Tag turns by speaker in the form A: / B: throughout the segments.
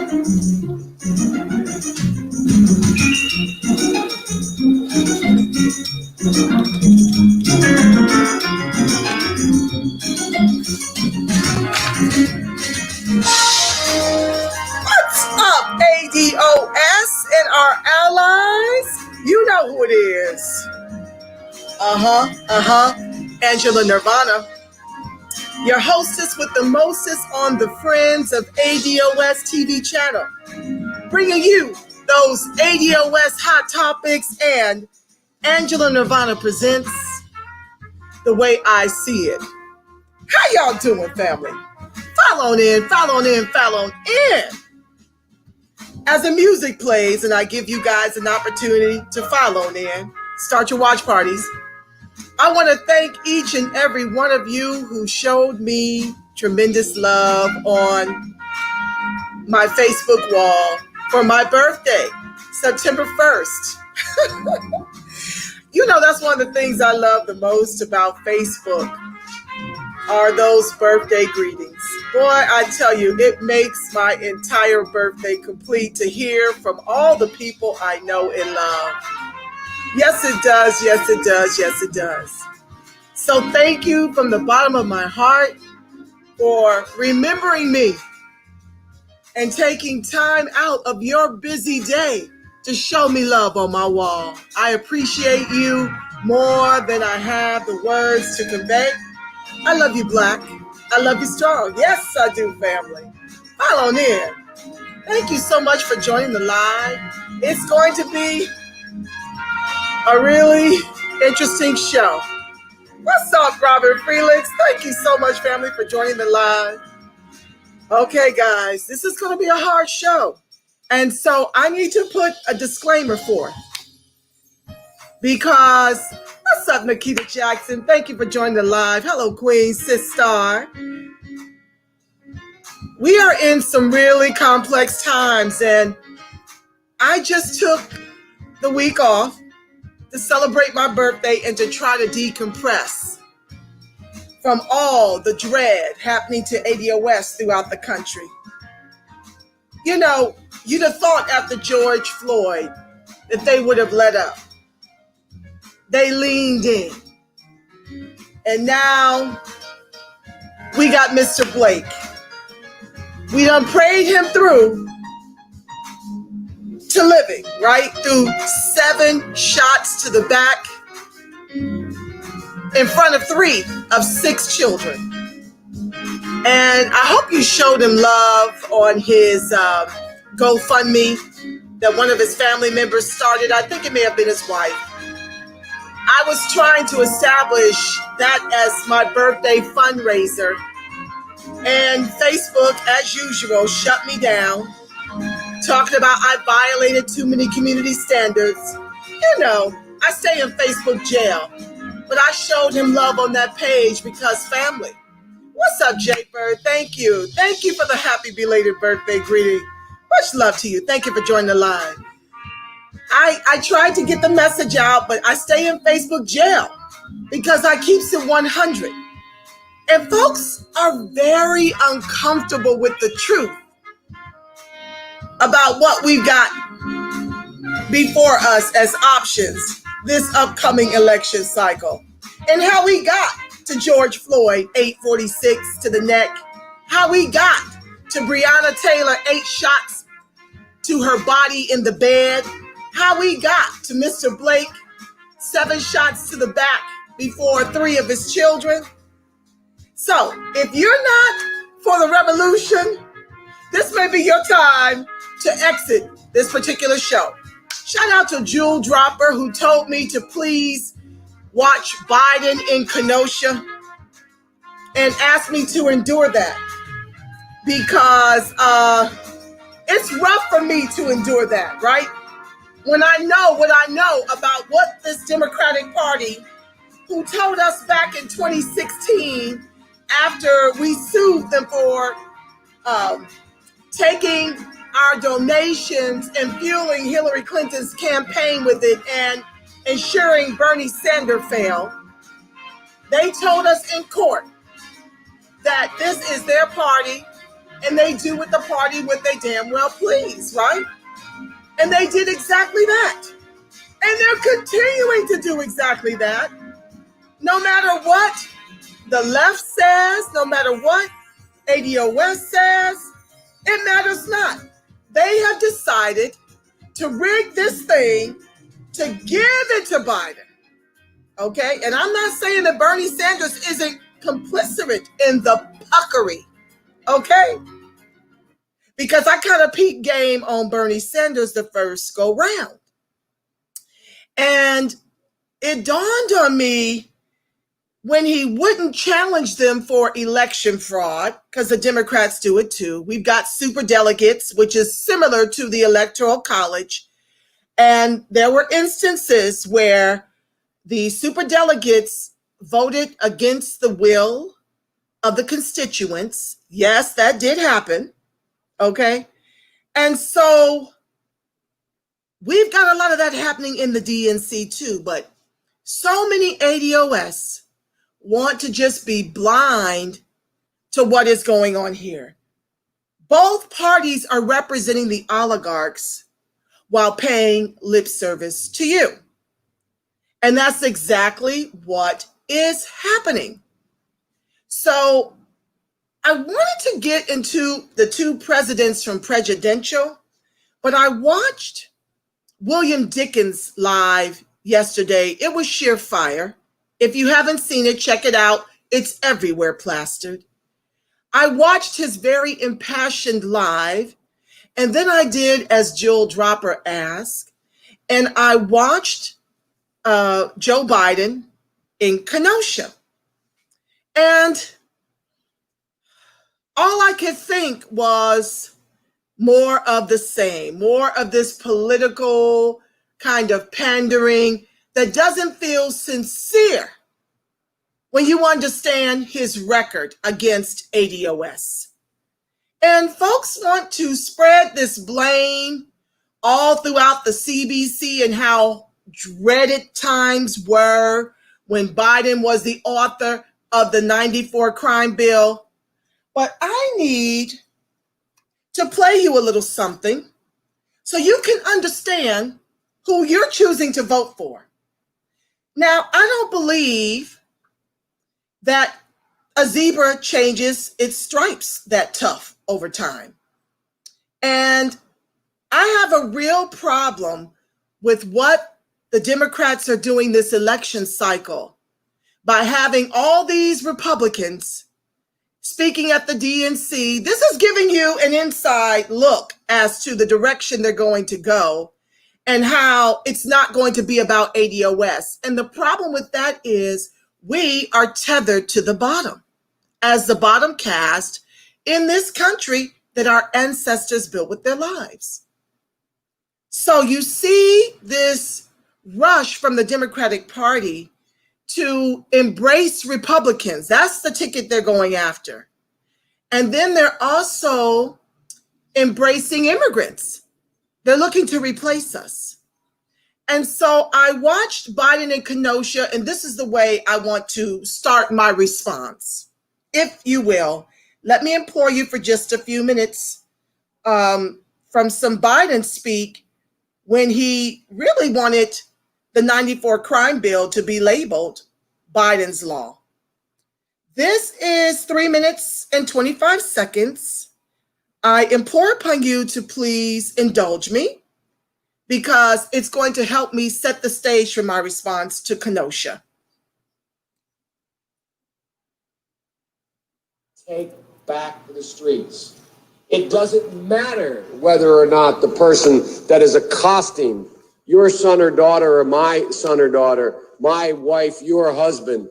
A: What's up, ADOS and our allies? You know who it is. Angela Nirvana, your hostess with the mostest on the Friends of ADOS TV channel, bringing you those ADOS hot topics, and Angela Nirvana presents The Way I See It. How y'all doing, family? Follow on in. As the music plays and I give you guys an opportunity to follow in, start your watch parties, I want to thank each and every one of you who showed me tremendous love on my Facebook wall for my birthday, September 1st. You know, that's one of the things I love the most about Facebook are those birthday greetings. Boy, I tell you, it makes my entire birthday complete to hear from all the people I know and love. Yes, it does. Yes, it does. Yes, it does. So thank you from the bottom of my heart for remembering me and taking time out of your busy day to show me love on my wall. I appreciate you more than I have the words to convey. I love you, Black. I love you strong. Yes, I do, family. Follow in. Thank you so much for joining the live. It's going to be a really interesting show. What's up, Robert Felix? Thank you so much, family, for joining the live. Okay, guys, this is going to be a hard show. And so I need to put a disclaimer forth. Because, what's up, Nikita Jackson? Thank you for joining the live. Hello, Queen, Sis Star. We are in some really complex times, and I just took the week off to celebrate my birthday and to try to decompress from all the dread happening to ADOS throughout the country. You know, you'd have thought after George Floyd that they would have let up. They leaned in. And now we got Mr. Blake. We done prayed him through to living, right? Through 7 shots to the back in front of 3 of 6 children. And I hope you showed him love on his GoFundMe that one of his family members started. I think it may have been his wife. I was trying to establish that as my birthday fundraiser, and Facebook, as usual, shut me down, talking about I violated too many community standards. You know, I stay in Facebook jail, but I showed him love on that page because family. What's up, Jay Bird? Thank you. Thank you for the happy belated birthday greeting. Much love to you. Thank you for joining the live. I tried to get the message out, but I stay in Facebook jail because I keeps it 100. And folks are very uncomfortable with the truth about what we've got before us as options this upcoming election cycle. And how we got to George Floyd, 846 to the neck. How we got to Breonna Taylor, 8 shots to her body in the bed. How we got to Mr. Blake, 7 shots to the back before 3 of his children. So if you're not for the revolution, this may be your time to exit this particular show. Shout out to Jewel Dropper, who told me to please watch Biden in Kenosha and asked me to endure that because it's rough for me to endure that, right? When I know what I know about what this Democratic Party, who told us back in 2016, after we sued them for taking our donations and fueling Hillary Clinton's campaign with it and ensuring Bernie Sanders failed, they told us in court that this is their party and they do with the party what they damn well please, right? And they did exactly that. And they're continuing to do exactly that. No matter what the left says, no matter what ADOS says, it matters not. They have decided to rig this thing to give it to Biden. Okay? And I'm not saying that Bernie Sanders isn't complicit in the puckery. Okay? Because I kind of peaked game on Bernie Sanders the first go round. And it dawned on me when he wouldn't challenge them for election fraud, because the Democrats do it too. We've got super delegates, which is similar to the Electoral College. And there were instances where the super delegates voted against the will of the constituents. Yes, that did happen. Okay. And so we've got a lot of that happening in the DNC too, but so many ADOS want to just be blind to what is going on here. Both parties are representing the oligarchs while paying lip service to you. And that's exactly what is happening. So I wanted to get into the two presidents from Prejudential, but I watched William Dickens live yesterday. It was sheer fire. If you haven't seen it, check it out. It's everywhere plastered. I watched his very impassioned live, and then I did as Jill Dropper asked, and I watched Joe Biden in Kenosha. And all I could think was more of the same, more of this political kind of pandering that doesn't feel sincere when you understand his record against ADOS. And folks want to spread this blame all throughout the CBC and how dreaded times were when Biden was the author of the 94 crime bill. But I need to play you a little something so you can understand who you're choosing to vote for. Now, I don't believe that a zebra changes its stripes that tough over time. And I have a real problem with what the Democrats are doing this election cycle by having all these Republicans speaking at the DNC. This is giving you an inside look as to the direction they're going to go and how it's not going to be about ADOS. And the problem with that is we are tethered to the bottom as the bottom caste in this country that our ancestors built with their lives. So you see this rush from the Democratic Party to embrace Republicans. That's the ticket they're going after. And then they're also embracing immigrants. They're looking to replace us. And so I watched Biden in Kenosha, and this is the way I want to start my response. If you will, let me implore you for just a few minutes from some Biden speak when he really wanted the 94 crime bill to be labeled Biden's law. This is 3 minutes and 25 seconds. I implore upon you to please indulge me because it's going to help me set the stage for my response to Kenosha.
B: Take back the streets. It doesn't matter whether or not the person that is accosting your son or daughter or my son or daughter, my wife, your husband,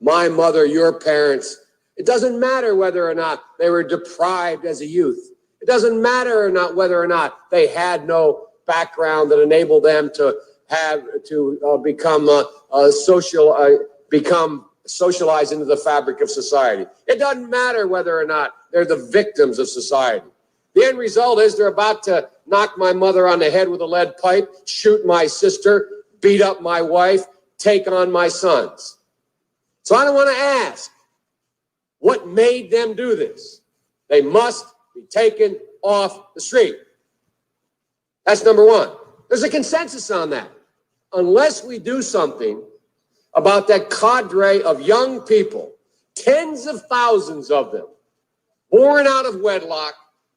B: my mother, your parents. It doesn't matter whether or not they were deprived as a youth. It doesn't matter or not whether or not they had no background that enabled them to become socialized into the fabric of society. It doesn't matter whether or not they're the victims of society. The end result is they're about to knock my mother on the head with a lead pipe, shoot my sister, beat up my wife, take on my sons. So I don't want to ask what made them do this. They must be taken off the street. That's number one. There's a consensus on that. Unless we do something about that cadre of young people, tens of thousands of them, born out of wedlock,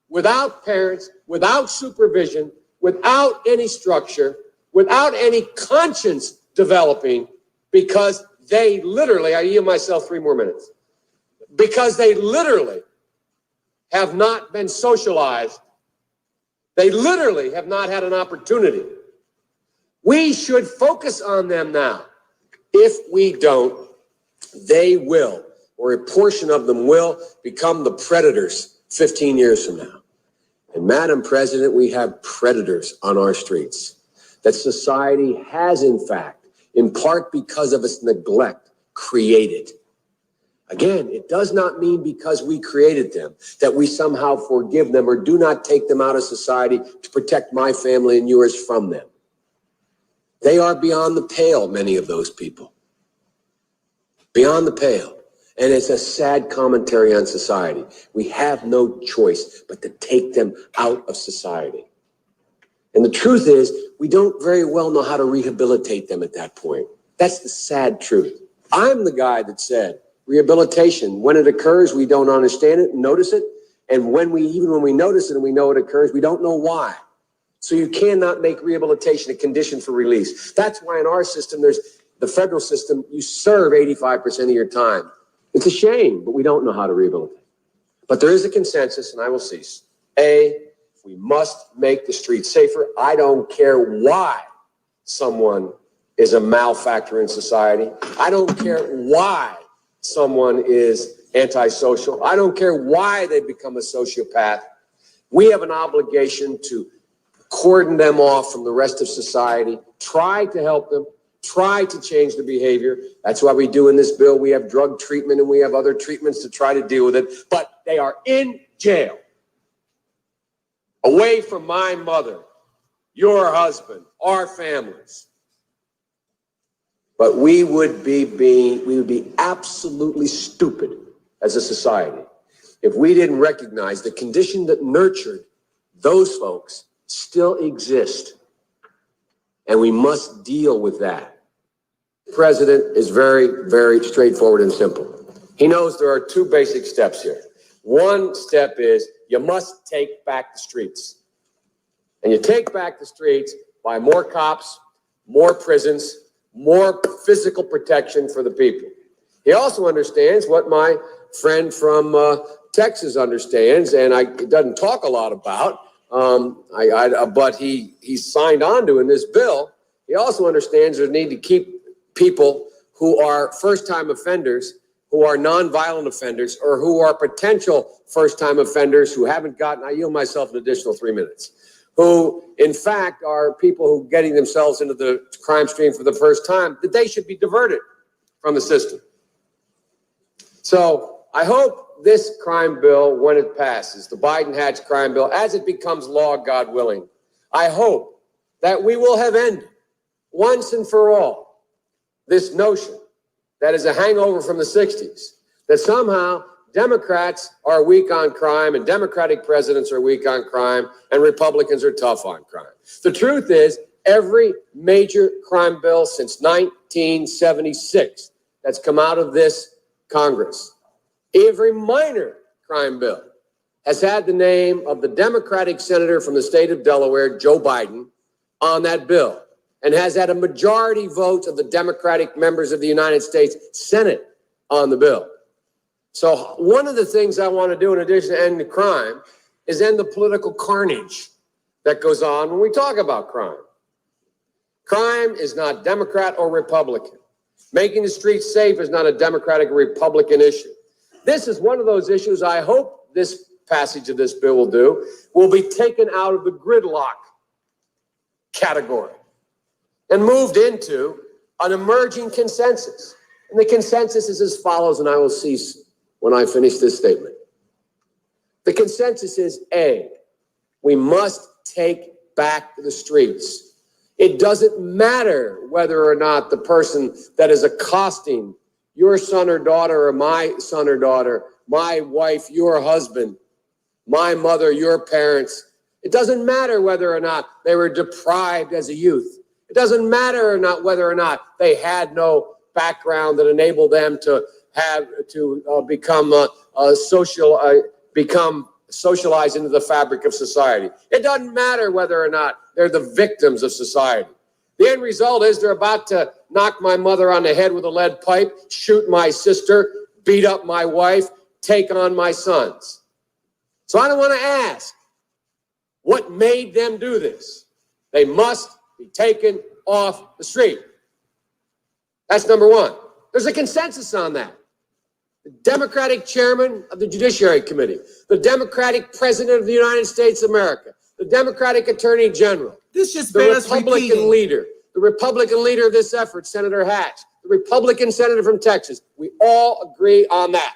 B: without parents, without supervision, without any structure, without any conscience developing, because they literally, I yield myself 3 more minutes, because they literally have not been socialized. They literally have not had an opportunity. We should focus on them now. If we don't, they will, or a portion of them will, become the predators 15 years from now. And Madam President, we have predators on our streets that society has, in fact, in part because of its neglect, created. Again, it does not mean because we created them that we somehow forgive them or do not take them out of society to protect my family and yours from them. They are beyond the pale, many of those people. Beyond the pale. And it's a sad commentary on society. We have no choice but to take them out of society. And the truth is, we don't very well know how to rehabilitate them at that point. That's the sad truth. I'm the guy that said, rehabilitation, when it occurs, we don't understand it and notice it. And even when we notice it and we know it occurs, we don't know why. So you cannot make rehabilitation a condition for release. That's why in our system, there's the federal system, you serve 85% of your time. It's a shame, but we don't know how to rehabilitate. But there is a consensus, and I will cease. We must make the streets safer. I don't care why someone is a malefactor in society. I don't care why someone is antisocial. I don't care why they become a sociopath. We have an obligation to cordon them off from the rest of society, try to help them, try to change the behavior. That's why we do in this bill. We have drug treatment and we have other treatments to try to deal with it. But they are in jail, away from my mother, your husband, our families. But we would be absolutely stupid as a society if we didn't recognize the condition that nurtured those folks still exist. And we must deal with that. The president is very, very straightforward and simple. He knows there are 2 basic steps here. One step is you must take back the streets. And you take back the streets by more cops, more prisons, more physical protection for the people. He also understands what my friend from Texas understands, and doesn't talk a lot about, but he signed on to in this bill. He also understands the need to keep people who are first-time offenders, who are nonviolent offenders, or who are potential first-time offenders who haven't gotten, I yield myself an additional 3 minutes, who in fact are people who are getting themselves into the crime stream for the first time, that they should be diverted from the system. So I hope this crime bill, when it passes, the Biden-Hatch crime bill, as it becomes law, God willing, I hope that we will have ended once and for all this notion that is a hangover from the 60s, that somehow Democrats are weak on crime and Democratic presidents are weak on crime and Republicans are tough on crime. The truth is, every major crime bill since 1976 that's come out of this Congress, every minor crime bill has had the name of the Democratic senator from the state of Delaware, Joe Biden, on that bill, and has had a majority vote of the Democratic members of the United States Senate on the bill. So one of the things I want to do in addition to end the crime is end the political carnage that goes on when we talk about crime. Crime is not Democrat or Republican. Making the streets safe is not a Democratic or Republican issue. This is one of those issues I hope this passage of this bill will be taken out of the gridlock category and moved into an emerging consensus. And the consensus is as follows, and I will cease when I finish this statement. The consensus is A, we must take back the streets. It doesn't matter whether or not the person that is accosting your son or daughter or my son or daughter, my wife, your husband, my mother, your parents. It doesn't matter whether or not they were deprived as a youth. It doesn't matter or not whether or not they had no background that enabled them to become socialized into the fabric of society. It doesn't matter whether or not they're the victims of society. The end result is they're about to knock my mother on the head with a lead pipe, shoot my sister, beat up my wife, take on my sons. So I don't want to ask what made them do this. They must be taken off the street. That's number one. There's a consensus on that. The Democratic chairman of the Judiciary Committee, the Democratic president of the United States of America, the Democratic attorney general,
A: This just
B: the
A: bears
B: Republican
A: repeating.
B: leader, the Republican leader of this effort, Senator Hatch, the Republican senator from Texas. We all agree on that.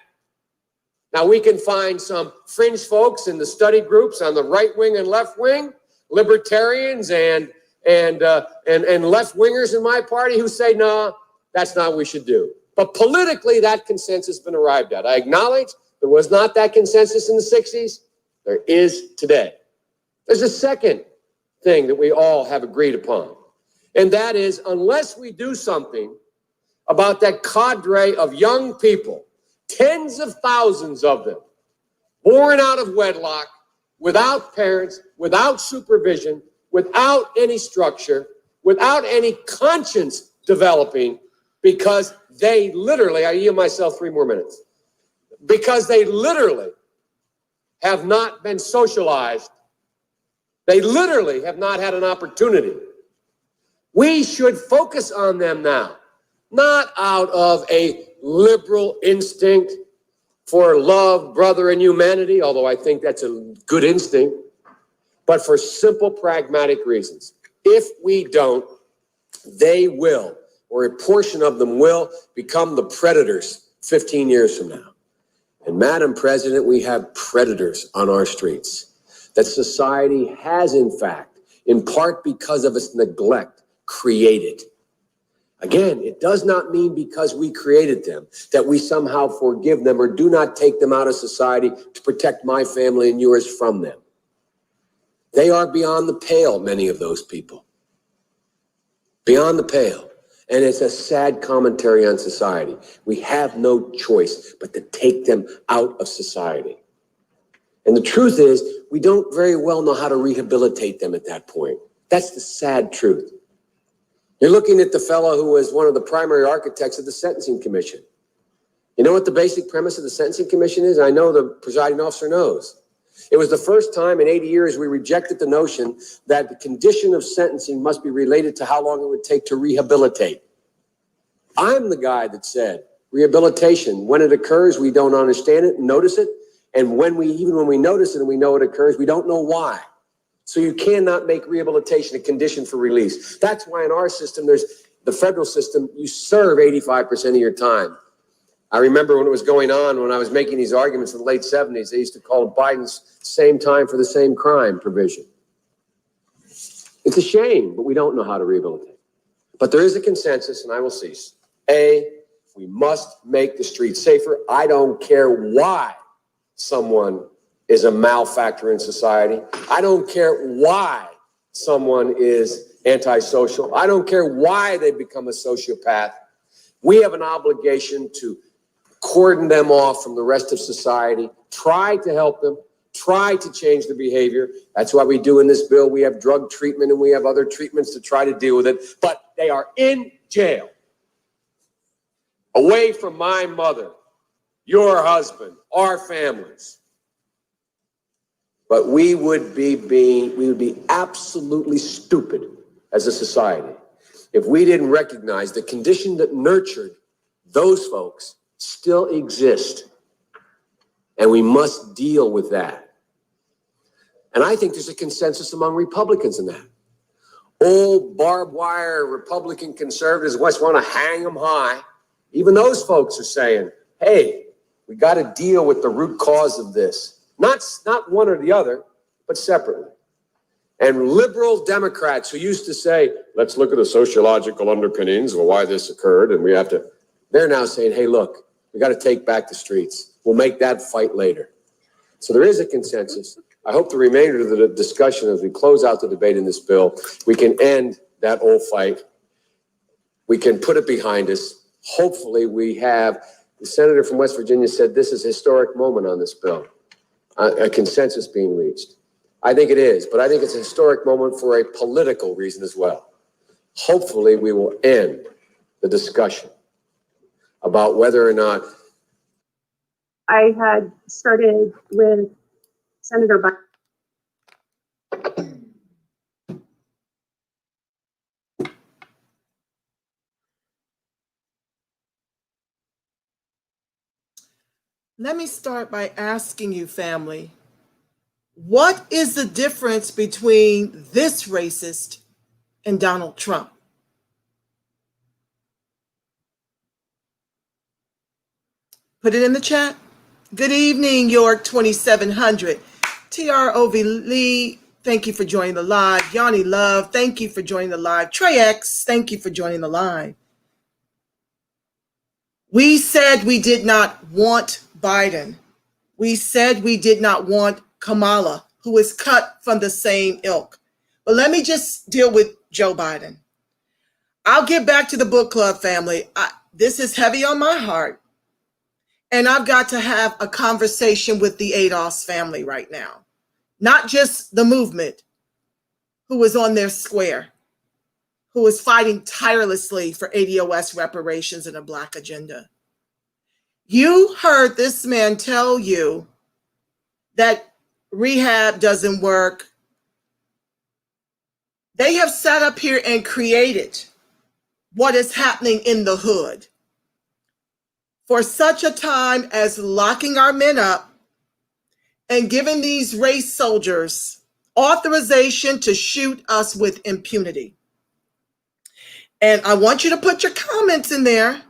B: Now, we can find some fringe folks in the study groups on the right wing and left wing, libertarians and left-wingers in my party who say, no, that's not what we should do. But politically, that consensus has been arrived at. I acknowledge there was not that consensus in the 60s. There is today. There's a second thing that we all have agreed upon, and that is unless we do something about that cadre of young people, tens of thousands of them, born out of wedlock, without parents, without supervision, without any structure, without any conscience developing, because they literally, I yield myself 3 more minutes, because they literally have not been socialized. They literally have not had an opportunity. We should focus on them now, not out of a liberal instinct for love, brother, and humanity, although I think that's a good instinct, but for simple, pragmatic reasons. If we don't, they will, or a portion of them will, become the predators 15 years from now. And Madam President, we have predators on our streets that society has, in fact, in part because of its neglect, created. Again, it does not mean because we created them that we somehow forgive them or do not take them out of society to protect my family and yours from them. They are beyond the pale, many of those people. Beyond the pale. And it's a sad commentary on society. We have no choice but to take them out of society. And the truth is, we don't very well know how to rehabilitate them at that point. That's the sad truth. You're looking at the fellow who was one of the primary architects of the Sentencing Commission. You know what the basic premise of the Sentencing Commission is? I know the presiding officer knows. It was the first time in 80 years we rejected the notion that the condition of sentencing must be related to how long it would take to rehabilitate. I'm the guy that said rehabilitation, when it occurs, we don't understand it and notice it. And even when we notice it and we know it occurs, we don't know why. So you cannot make rehabilitation a condition for release. That's why in our system, there's the federal system, you serve 85% of your time. I remember when it was going on, when I was making these arguments in the late 70s, they used to call it Biden's same time for the same crime provision. It's a shame, but we don't know how to rehabilitate. But there is a consensus, and I will cease. We must make the streets safer. I don't care why someone is a malefactor in society. I don't care why someone is antisocial. I don't care why they become a sociopath. We have an obligation to cordon them off from the rest of society, try to help them, try to change their behavior. That's why we do in this bill. We have drug treatment and we have other treatments to try to deal with it. But they are in jail, away from my mother, your husband, our families. But we would be absolutely stupid as a society if we didn't recognize the condition that nurtured those folks still exist. And we must deal with that. And I think there's a consensus among Republicans in that. Old barbed wire Republican conservatives just want to hang them high. Even those folks are saying, hey, we got to deal with the root cause of this. Not one or the other, but separately. And liberal Democrats who used to say, let's look at the sociological underpinnings of why this occurred, and they're now saying, hey, look, we got to take back the streets. We'll make that fight later. So there is a consensus. I hope the remainder of the discussion, as we close out the debate in this bill, we can end that old fight. We can put it behind us. Hopefully we have, the senator from West Virginia said this is a historic moment on this bill, a consensus being reached. I think it is, but I think it's a historic moment for a political reason as well. Hopefully we will end the discussion about whether or not.
C: I had started with Senator Biden.
A: Let me start by asking you, family, what is the difference between this racist and Donald Trump? Put it in the chat. Good evening, York 2700. TROV Lee, thank you for joining the live. Yanni Love, thank you for joining the live. Trey X, thank you for joining the live. We said we did not want Biden. We said we did not want Kamala, who is cut from the same ilk. But let me just deal with Joe Biden. I'll get back to the book club, family. This is heavy on my heart. And I've got to have a conversation with the ADOS family right now. Not just the movement, who is on their square, who is fighting tirelessly for ADOS reparations and a Black agenda. You heard this man tell you that rehab doesn't work. They have sat up here and created what is happening in the hood for such a time as locking our men up and giving these race soldiers authorization to shoot us with impunity. And I want you to put your comments in there.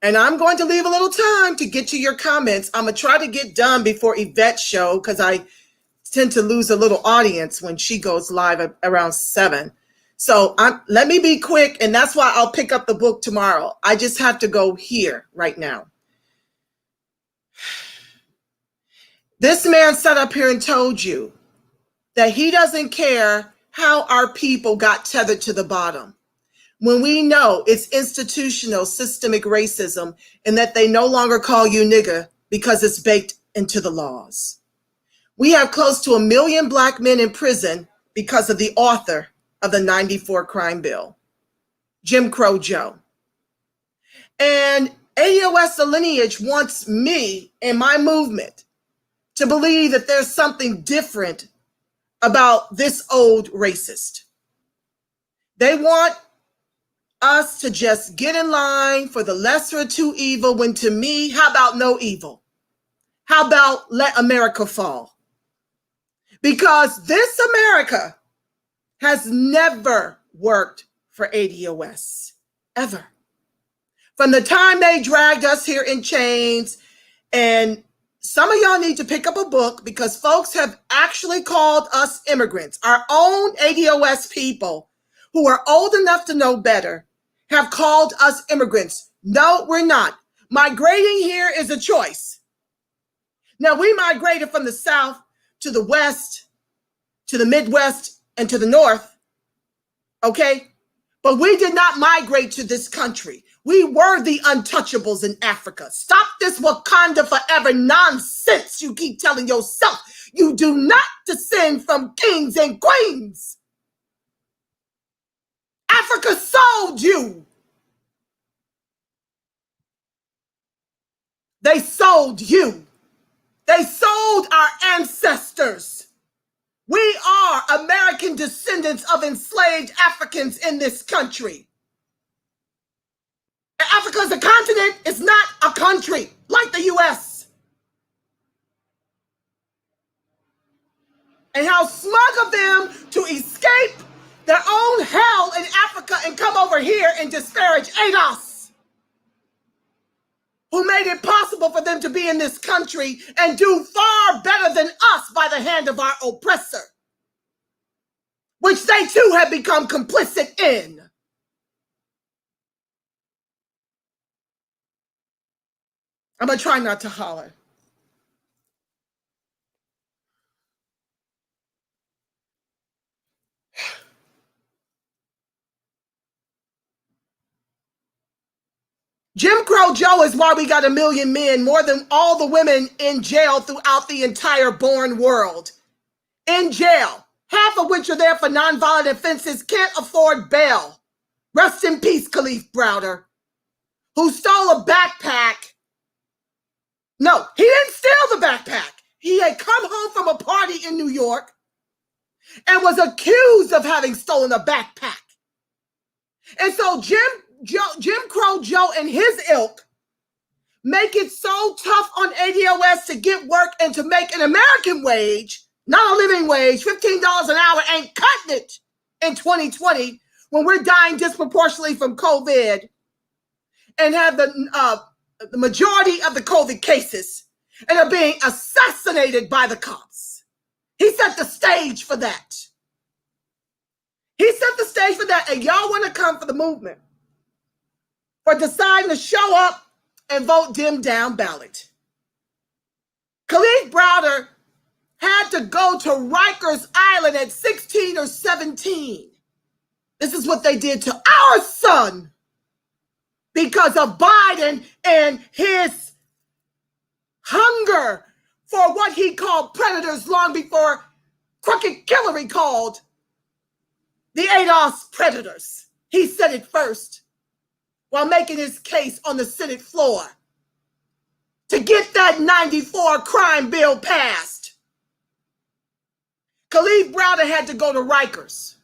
A: And I'm going to leave a little time to get to your comments. I'm going to try to get done before Yvette's show because I tend to lose a little audience when she goes live around 7. So let me be quick, and that's why I'll pick up the book tomorrow. I just have to go here right now. This man sat up here and told you that he doesn't care how our people got tethered to the bottom, when we know it's institutional systemic racism and that they no longer call you nigger because it's baked into the laws. We have close to 1 million Black men in prison because of the author of the 94 crime bill, Jim Crow Joe. And ADOS The Lineage wants me and my movement to believe that there's something different about this old racist. They want us to just get in line for the lesser of two evil, when to me, how about no evil? How about let America fall? Because this America has never worked for ADOS, ever. From the time they dragged us here in chains, and some of y'all need to pick up a book because folks have actually called us immigrants. Our own ADOS people who are old enough to know better have called us immigrants. No, we're not. Migrating here is a choice. Now, we migrated from the South to the West, to the Midwest, and to the North, okay? But we did not migrate to this country. We were the untouchables in Africa. Stop this Wakanda forever nonsense you keep telling yourself. You do not descend from kings and queens. Africa sold you. They sold you. They sold our ancestors. We are American descendants of enslaved Africans in this country. And Africa is a continent, it's not a country like the US. And how smug of them to escape their own hell in Africa and come over here and disparage ADOS, who made it possible for them to be in this country and do far better than us by the hand of our oppressor, which they too have become complicit in. I'm going to try not to holler. Jim Crow Joe is why we got 1 million men, more than all the women in jail throughout the entire born world. In jail, half of which are there for nonviolent offenses, can't afford bail. Rest in peace, Kalief Browder, who stole a backpack. No, he didn't steal the backpack. He had come home from a party in New York and was accused of having stolen a backpack. And so Jim Crow Joe and his ilk make it so tough on ADOS to get work and to make an American wage, not a living wage. $15 an hour ain't cutting it in 2020 when we're dying disproportionately from COVID and have the majority of the COVID cases and are being assassinated by the cops. He set the stage for that. He set the stage for that, and y'all want to come for the movement for deciding to show up and vote dim down ballot. Kalief Browder had to go to Rikers Island at 16 or 17. This is what they did to our son because of Biden and his hunger for what he called predators long before Crooked Hillary called the ADOS predators. He said it first while making his case on the Senate floor to get that 94 crime bill passed. Kalief Browder had to go to Rikers.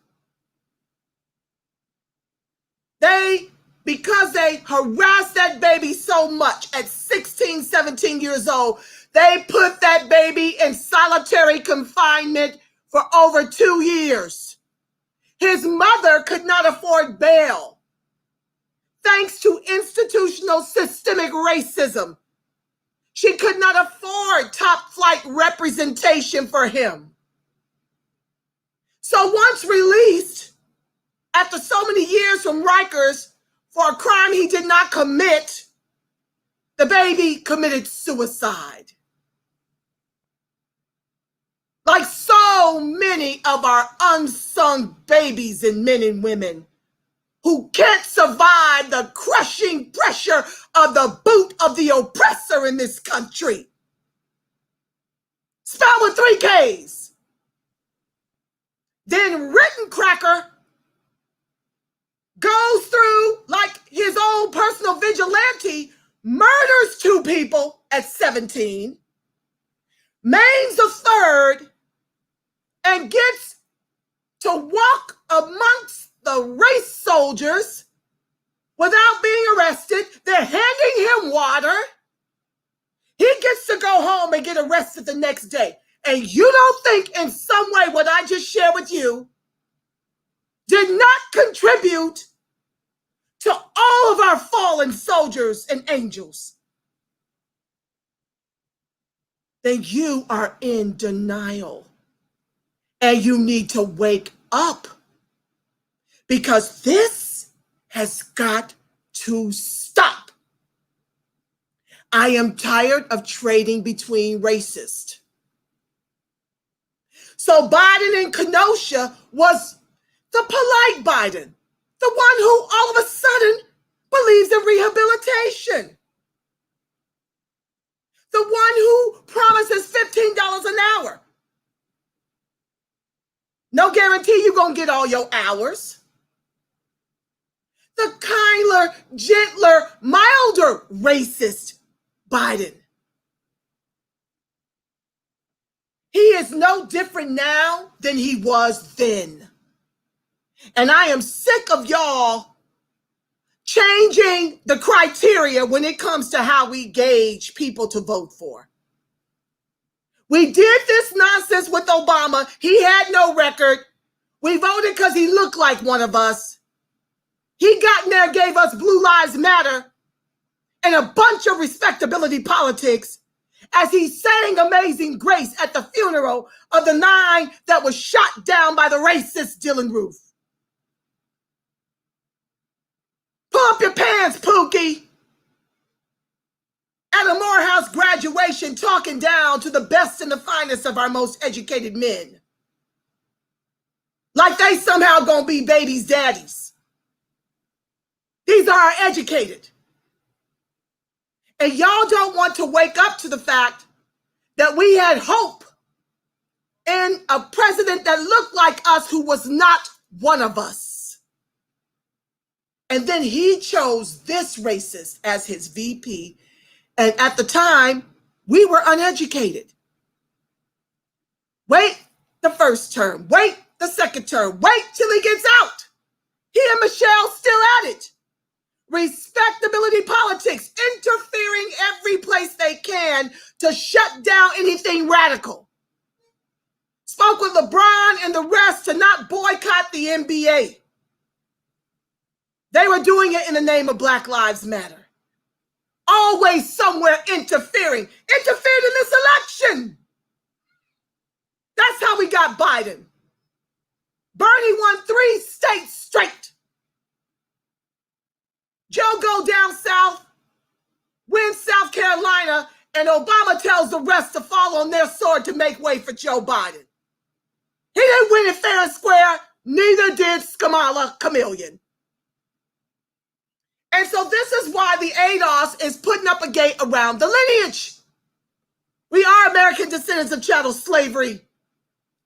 A: Because they harassed that baby so much at 16, 17 years old, they put that baby in solitary confinement for over 2 years. His mother could not afford bail, thanks to institutional systemic racism. She could not afford top flight representation for him. So once released, after so many years from Rikers for a crime he did not commit, the baby committed suicide. Like so many of our unsung babies and men and women who can't survive the crushing pressure of the boot of the oppressor in this country. Spelled with 3 Ks. Then Written Cracker goes through like his own personal vigilante, murders 2 people at 17, maims a 3rd, and gets to walk amongst the race soldiers without being arrested. They're handing him water. He gets to go home and get arrested the next day. And you don't think in some way what I just shared with you did not contribute to all of our fallen soldiers and angels? Then you are in denial. And you need to wake up, because this has got to stop. I am tired of trading between racists. So Biden in Kenosha was the polite Biden, the one who all of a sudden believes in rehabilitation, the one who promises $15 an hour. No guarantee you're going to get all your hours. The kinder, gentler, milder racist Biden. He is no different now than he was then. And I am sick of y'all changing the criteria when it comes to how we gauge people to vote for. We did this nonsense with Obama. He had no record. We voted because he looked like one of us. He got in there, gave us Blue Lives Matter and a bunch of respectability politics as he sang Amazing Grace at the funeral of the 9 that was shot down by the racist Dylan Roof. Pull up your pants, Pookie. At a Morehouse graduation, talking down to the best and the finest of our most educated men. Like they somehow gonna be babies' daddies. These are our educated. And y'all don't want to wake up to the fact that we had hope in a president that looked like us who was not one of us. And then he chose this racist as his VP. And at the time, we were uneducated. Wait the first term, wait the second term, wait till he gets out. He and Michelle still at it. Respectability politics, interfering every place they can to shut down anything radical. Spoke with LeBron and the rest to not boycott the NBA. They were doing it in the name of Black Lives Matter. Always somewhere interfering in this election. That's how we got Biden. Bernie won 3 states straight. Joe go down south, wins South Carolina, and Obama tells the rest to fall on their sword to make way for Joe Biden. He didn't win it fair and square, neither did Kamala Chameleon. And so this is why the ADOS is putting up a gate around the lineage. We are American descendants of chattel slavery.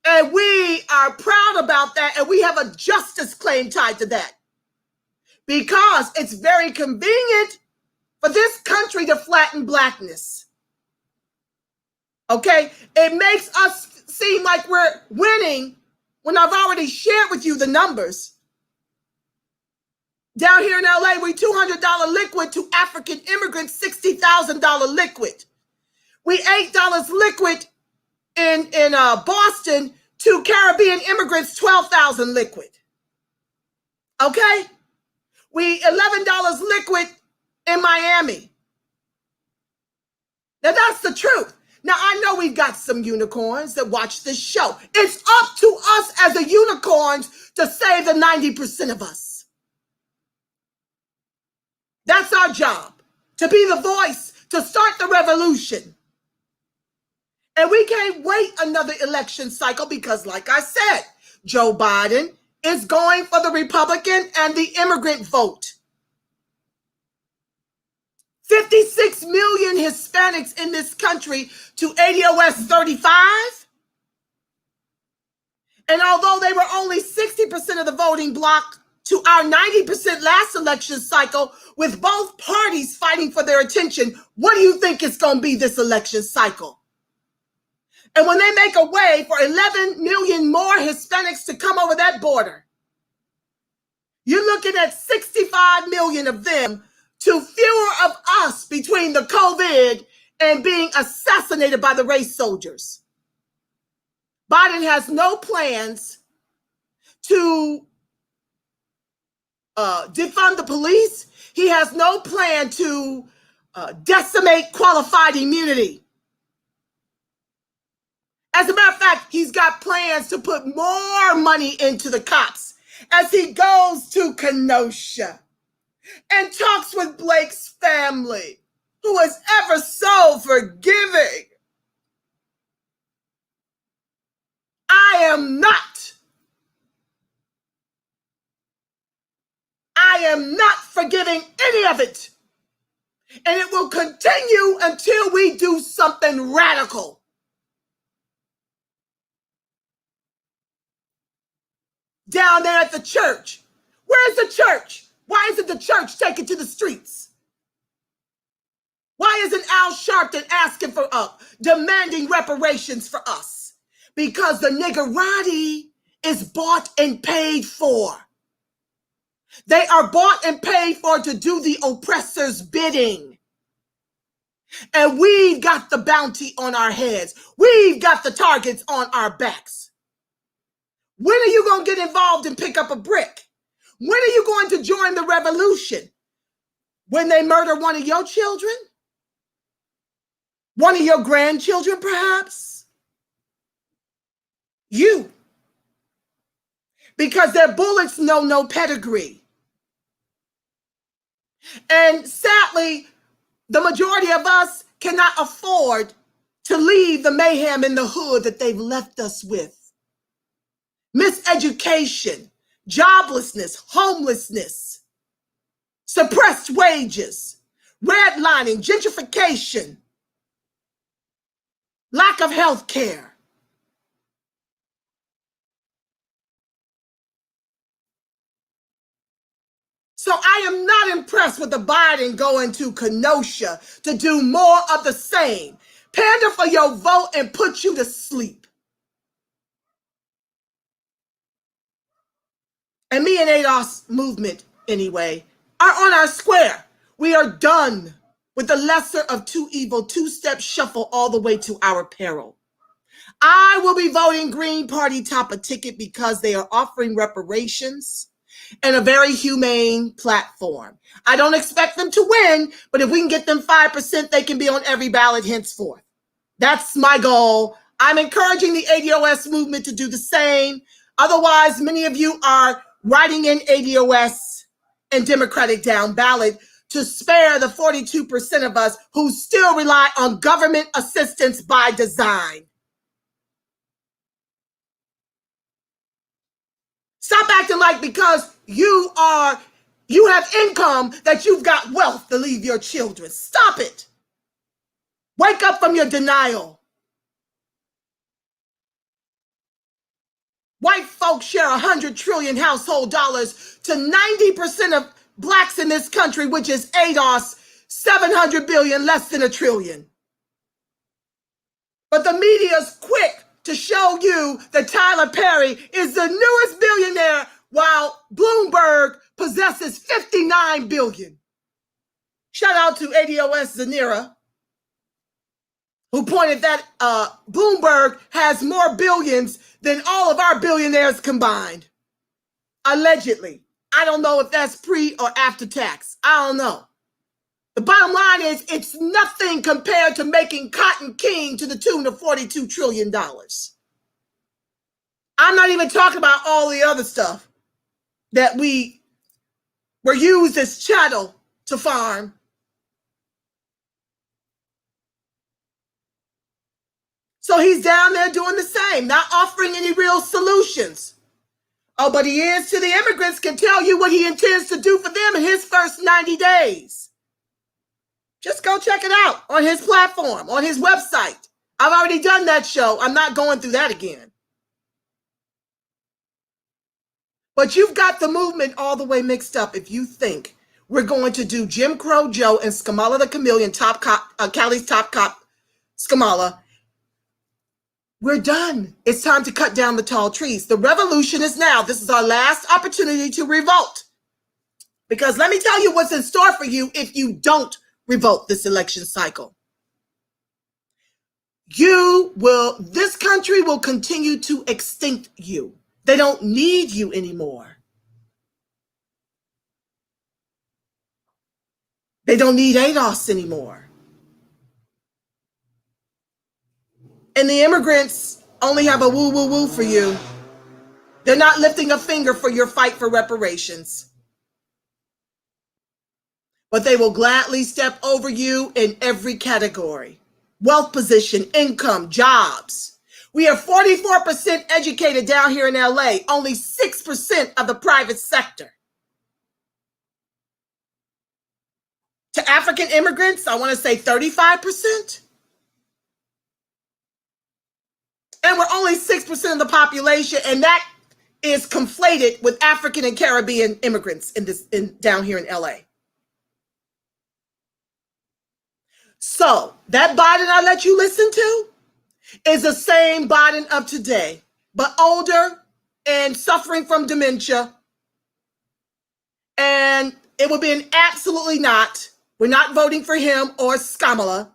A: And we are proud about that, and we have a justice claim tied to that. Because it's very convenient for this country to flatten blackness. Okay? It makes us seem like we're winning when I've already shared with you the numbers. Down here in LA, we $200 liquid to African immigrants, $60,000 liquid. We $8 liquid in Boston to Caribbean immigrants, $12,000 liquid. Okay? We $11 liquid in Miami. Now that's the truth. Now I know we've got some unicorns that watch this show. It's up to us as the unicorns to save the 90% of us. That's our job, to be the voice, to start the revolution. And we can't wait another election cycle because, like I said, Joe Biden is going for the Republican and the immigrant vote. 56 million Hispanics in this country to ADOS 35. And although they were only 60% of the voting bloc to our 90% last election cycle, with both parties fighting for their attention, what do you think it's going to be this election cycle? And when they make a way for 11 million more Hispanics to come over that border, you're looking at 65 million of them to fewer of us between the COVID and being assassinated by the race soldiers. Biden has no plans to defund the police. He has no plan to decimate qualified immunity. As a matter of fact, he's got plans to put more money into the cops as he goes to Kenosha and talks with Blake's family, who is ever so forgiving. I am not forgiving any of it. And it will continue until we do something radical. Down there at the church. Where's the church? Why isn't the church taken to the streets? Why isn't Al Sharpton asking for demanding reparations for us? Because the niggerati is bought and paid for. They are bought and paid for to do the oppressor's bidding. And we've got the bounty on our heads. We've got the targets on our backs. When are you going to get involved and pick up a brick? When are you going to join the revolution? When they murder one of your children? One of your grandchildren, perhaps? You. Because their bullets know no pedigree. And sadly, the majority of us cannot afford to leave the mayhem in the hood that they've left us with. Miseducation, joblessness, homelessness, suppressed wages, redlining, gentrification, lack of health care. So I am not impressed with the Biden going to Kenosha to do more of the same. Pander for your vote and put you to sleep. And me and ADOS movement, anyway, are on our square. We are done with the lesser of two evil, two-step shuffle all the way to our peril. I will be voting Green Party top a ticket because they are offering reparations and a very humane platform. I don't expect them to win, but if we can get them 5%, they can be on every ballot henceforth. That's my goal. I'm encouraging the ADOS movement to do the same. Otherwise, many of you are writing in ADOS and Democratic down ballot to spare the 42% of us who still rely on government assistance by design. Stop acting like because you have income that you've got wealth to leave your children. Stop it. Wake up from your denial. White folks share 100 trillion household dollars to 90% of blacks in this country, which is ADOS, 700 billion, less than $1 trillion. But the media's quick to show you that Tyler Perry is the newest billionaire while Bloomberg possesses 59 billion. Shout out to ADOS Zanira, who pointed that Bloomberg has more billions than all of our billionaires combined. Allegedly. I don't know if that's pre or after tax. I don't know. The bottom line is it's nothing compared to making Cotton King to the tune of $42 trillion. I'm not even talking about all the other stuff that we were used as chattel to farm. So he's down there doing the same, not offering any real solutions. Oh, but he is to the immigrants, can tell you what he intends to do for them in his first 90 days. Just go check it out on his platform, on his website. I've already done that show. I'm not going through that again. But you've got the movement all the way mixed up if you think we're going to do Jim Crow Joe and Skamala the Chameleon, top cop, Cali's top cop, Skamala. We're done. It's time to cut down the tall trees. The revolution is now. This is our last opportunity to revolt. Because let me tell you what's in store for you if you don't revolt this election cycle. This country will continue to extinct you. They don't need you anymore. They don't need ADOS anymore. And the immigrants only have a woo, woo, woo for you. They're not lifting a finger for your fight for reparations. But they will gladly step over you in every category. Wealth position, income, jobs. We are 44% educated down here in LA, only 6% of the private sector. To African immigrants, I want to say 35%. And we're only 6% of the population, and that is conflated with African and Caribbean immigrants down here in LA. So that Biden I let you listen to is the same Biden of today, but older and suffering from dementia. And it would be an absolutely not. We're not voting for him or Skamala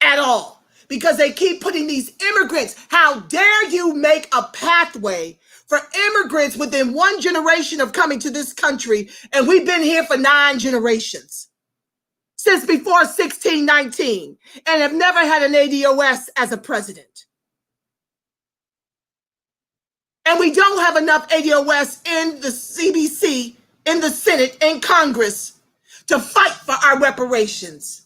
A: at all because they keep putting these immigrants. How dare you make a pathway for immigrants within one generation of coming to this country? And we've been here for 9 generations. Since before 1619, and have never had an ADOS as a president. And we don't have enough ADOS in the CBC, in the Senate, in Congress to fight for our reparations.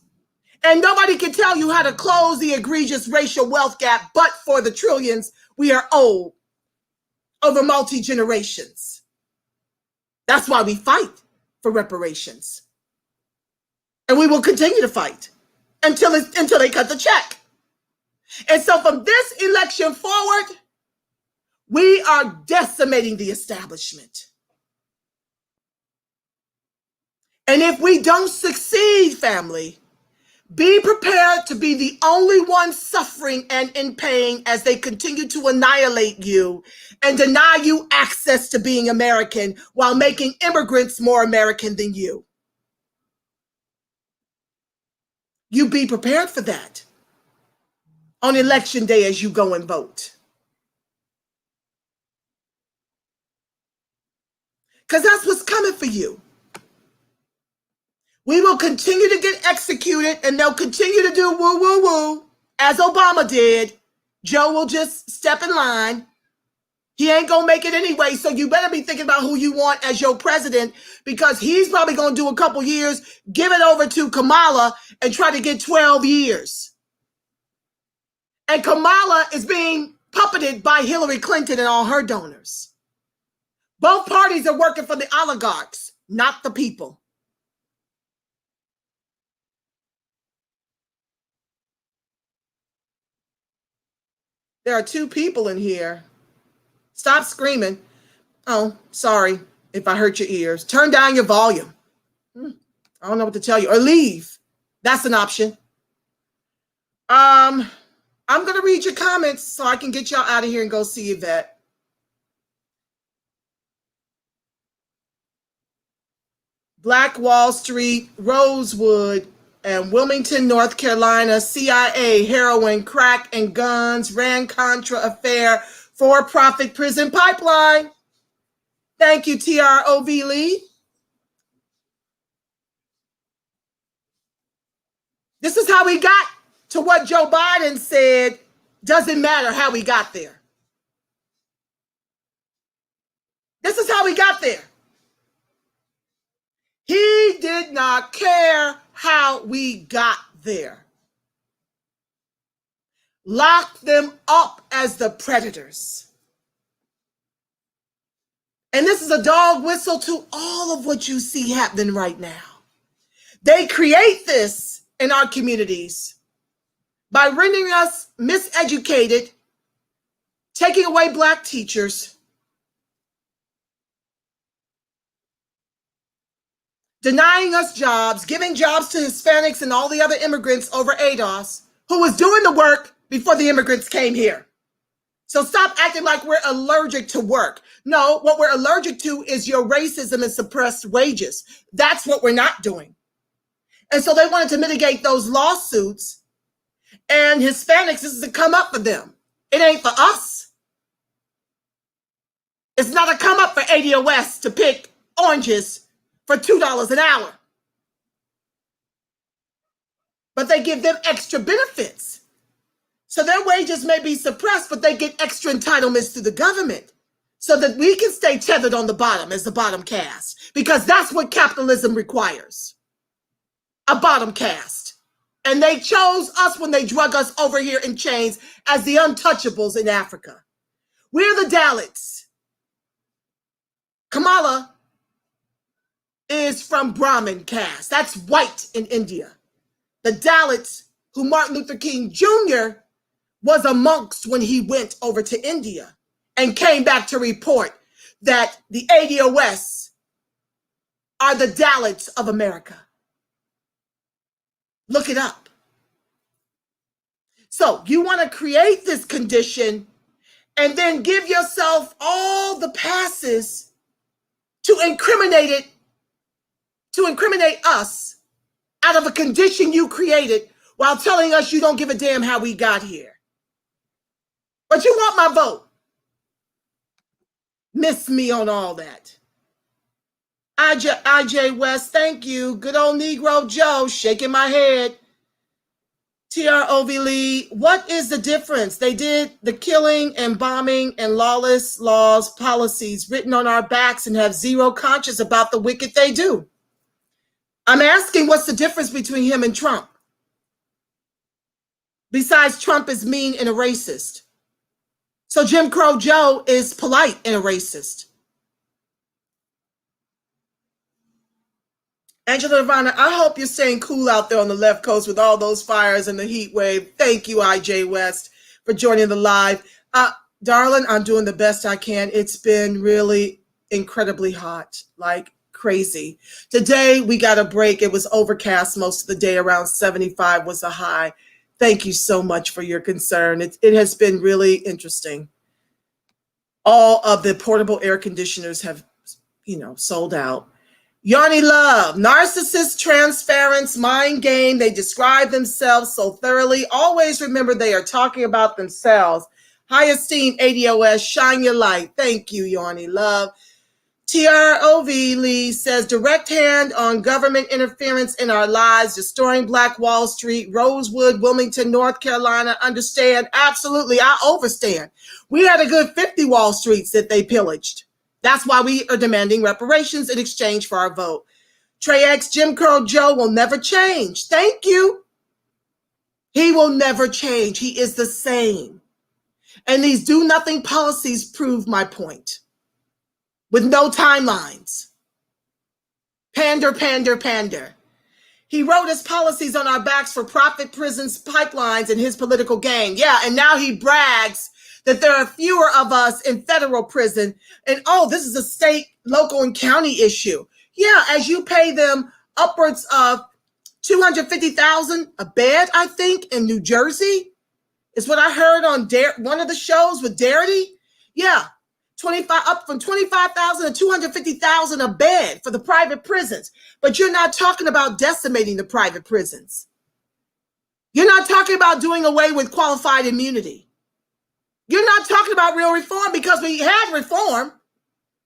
A: And nobody can tell you how to close the egregious racial wealth gap, but for the trillions we are owed over multi-generations. That's why we fight for reparations. And we will continue to fight until they cut the check. And so from this election forward, we are decimating the establishment. And if we don't succeed, family, be prepared to be the only one suffering and in pain as they continue to annihilate you and deny you access to being American while making immigrants more American than you. You be prepared for that on election day as you go and vote. Because that's what's coming for you. We will continue to get executed, and they'll continue to do woo, woo, woo, as Obama did. Joe will just step in line. He ain't going to make it anyway, so you better be thinking about who you want as your president, because he's probably going to do a couple years, give it over to Kamala, and try to get 12 years. And Kamala is being puppeted by Hillary Clinton and all her donors. Both parties are working for the oligarchs, not the people. There are two people in here. Stop screaming. Oh, sorry if I hurt your ears. Turn down your volume. I don't know what to tell you. Or leave. That's an option. I'm going to read your comments so I can get y'all out of here and go see Yvette. Black Wall Street, Rosewood, and Wilmington, North Carolina, CIA, heroin, crack, and guns, Ran-Contra affair, for-profit prison pipeline. Thank you, TROV Lee. This is how we got to what Joe Biden said, doesn't matter how we got there. This is how we got there. He did not care how we got there. Lock them up as the predators. And this is a dog whistle to all of what you see happening right now. They create this in our communities by rendering us miseducated, taking away Black teachers, denying us jobs, giving jobs to Hispanics and all the other immigrants over ADOS, who was doing the work before the immigrants came here. So stop acting like we're allergic to work. No, what we're allergic to is your racism and suppressed wages. That's what we're not doing. And so they wanted to mitigate those lawsuits, and Hispanics, this is a come up for them. It ain't for us. It's not a come up for ADOS to pick oranges for $2 an hour. But they give them extra benefits. So their wages may be suppressed, but they get extra entitlements through the government so that we can stay tethered on the bottom as the bottom caste, because that's what capitalism requires, a bottom caste. And they chose us when they drug us over here in chains as the untouchables in Africa. We're the Dalits. Kamala is from Brahmin caste. That's white in India. The Dalits, who Martin Luther King Jr. was amongst when he went over to India and came back to report that the ADOS are the Dalits of America. Look it up. So you want to create this condition and then give yourself all the passes to incriminate us out of a condition you created while telling us you don't give a damn how we got here. But you want my vote. Miss me on all that. IJ West, thank you. Good old Negro Joe, shaking my head. TROV Lee, what is the difference? They did the killing and bombing and lawless laws, policies written on our backs and have zero conscience about the wicked they do. I'm asking, what's the difference between him and Trump? Besides, Trump is mean and a racist. So Jim Crow Joe is polite and a racist. Angela Nirvana, I hope you're staying cool out there on the left coast with all those fires and the heat wave. Thank you, IJ West, for joining the live. Darling, I'm doing the best I can. It's been really incredibly hot, like crazy. Today, we got a break. It was overcast most of the day. Around 75 was a high. Thank you so much for your concern. It has been really interesting. All of the portable air conditioners have, sold out. Yanni Love, narcissist, transference, mind game. They describe themselves so thoroughly. Always remember they are talking about themselves. High esteem ADOS, shine your light. Thank you, Yanni Love. TROV Lee says, direct hand on government interference in our lives, destroying Black Wall Street, Rosewood, Wilmington, North Carolina. Understand? Absolutely. I overstand. We had a good 50 Wall Streets that they pillaged. That's why we are demanding reparations in exchange for our vote. Trey X, Jim Crow Joe will never change. Thank you. He will never change. He is the same. And these do-nothing policies prove my point. With no timelines. Pander, pander, pander. He wrote his policies on our backs for profit prisons, pipelines, and his political gain. Yeah, and now he brags that there are fewer of us in federal prison. And, this is a state, local, and county issue. Yeah, as you pay them upwards of $250,000 a bed, I think, in New Jersey, is what I heard on one of the shows with Darity. Yeah, up from $25,000 to $250,000 a bed for the private prisons. But you're not talking about decimating the private prisons. You're not talking about doing away with qualified immunity. You're not talking about real reform, because we had reform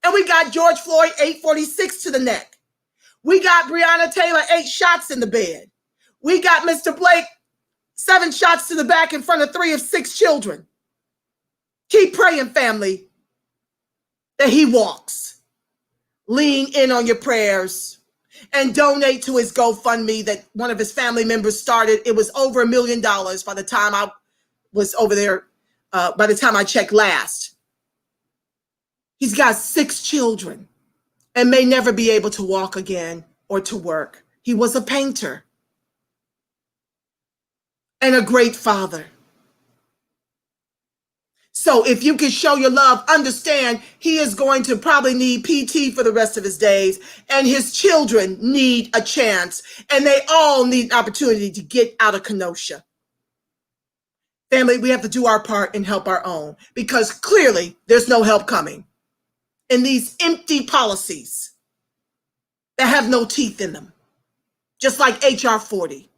A: and we got George Floyd 846 to the neck. We got Breonna Taylor 8 shots in the bed. We got Mr. Blake 7 shots to the back in front of 3 of 6 children. Keep praying, family, that he walks. Lean in on your prayers and donate to his GoFundMe that one of his family members started. It was over $1 million by the time I was over there. By the time I checked last. He's got 6 children and may never be able to walk again or to work. He was a painter and a great father. So if you can show your love, understand he is going to probably need PT for the rest of his days, and his children need a chance, and they all need an opportunity to get out of Kenosha. Family, we have to do our part and help our own, because clearly there's no help coming in these empty policies that have no teeth in them, just like HR 40.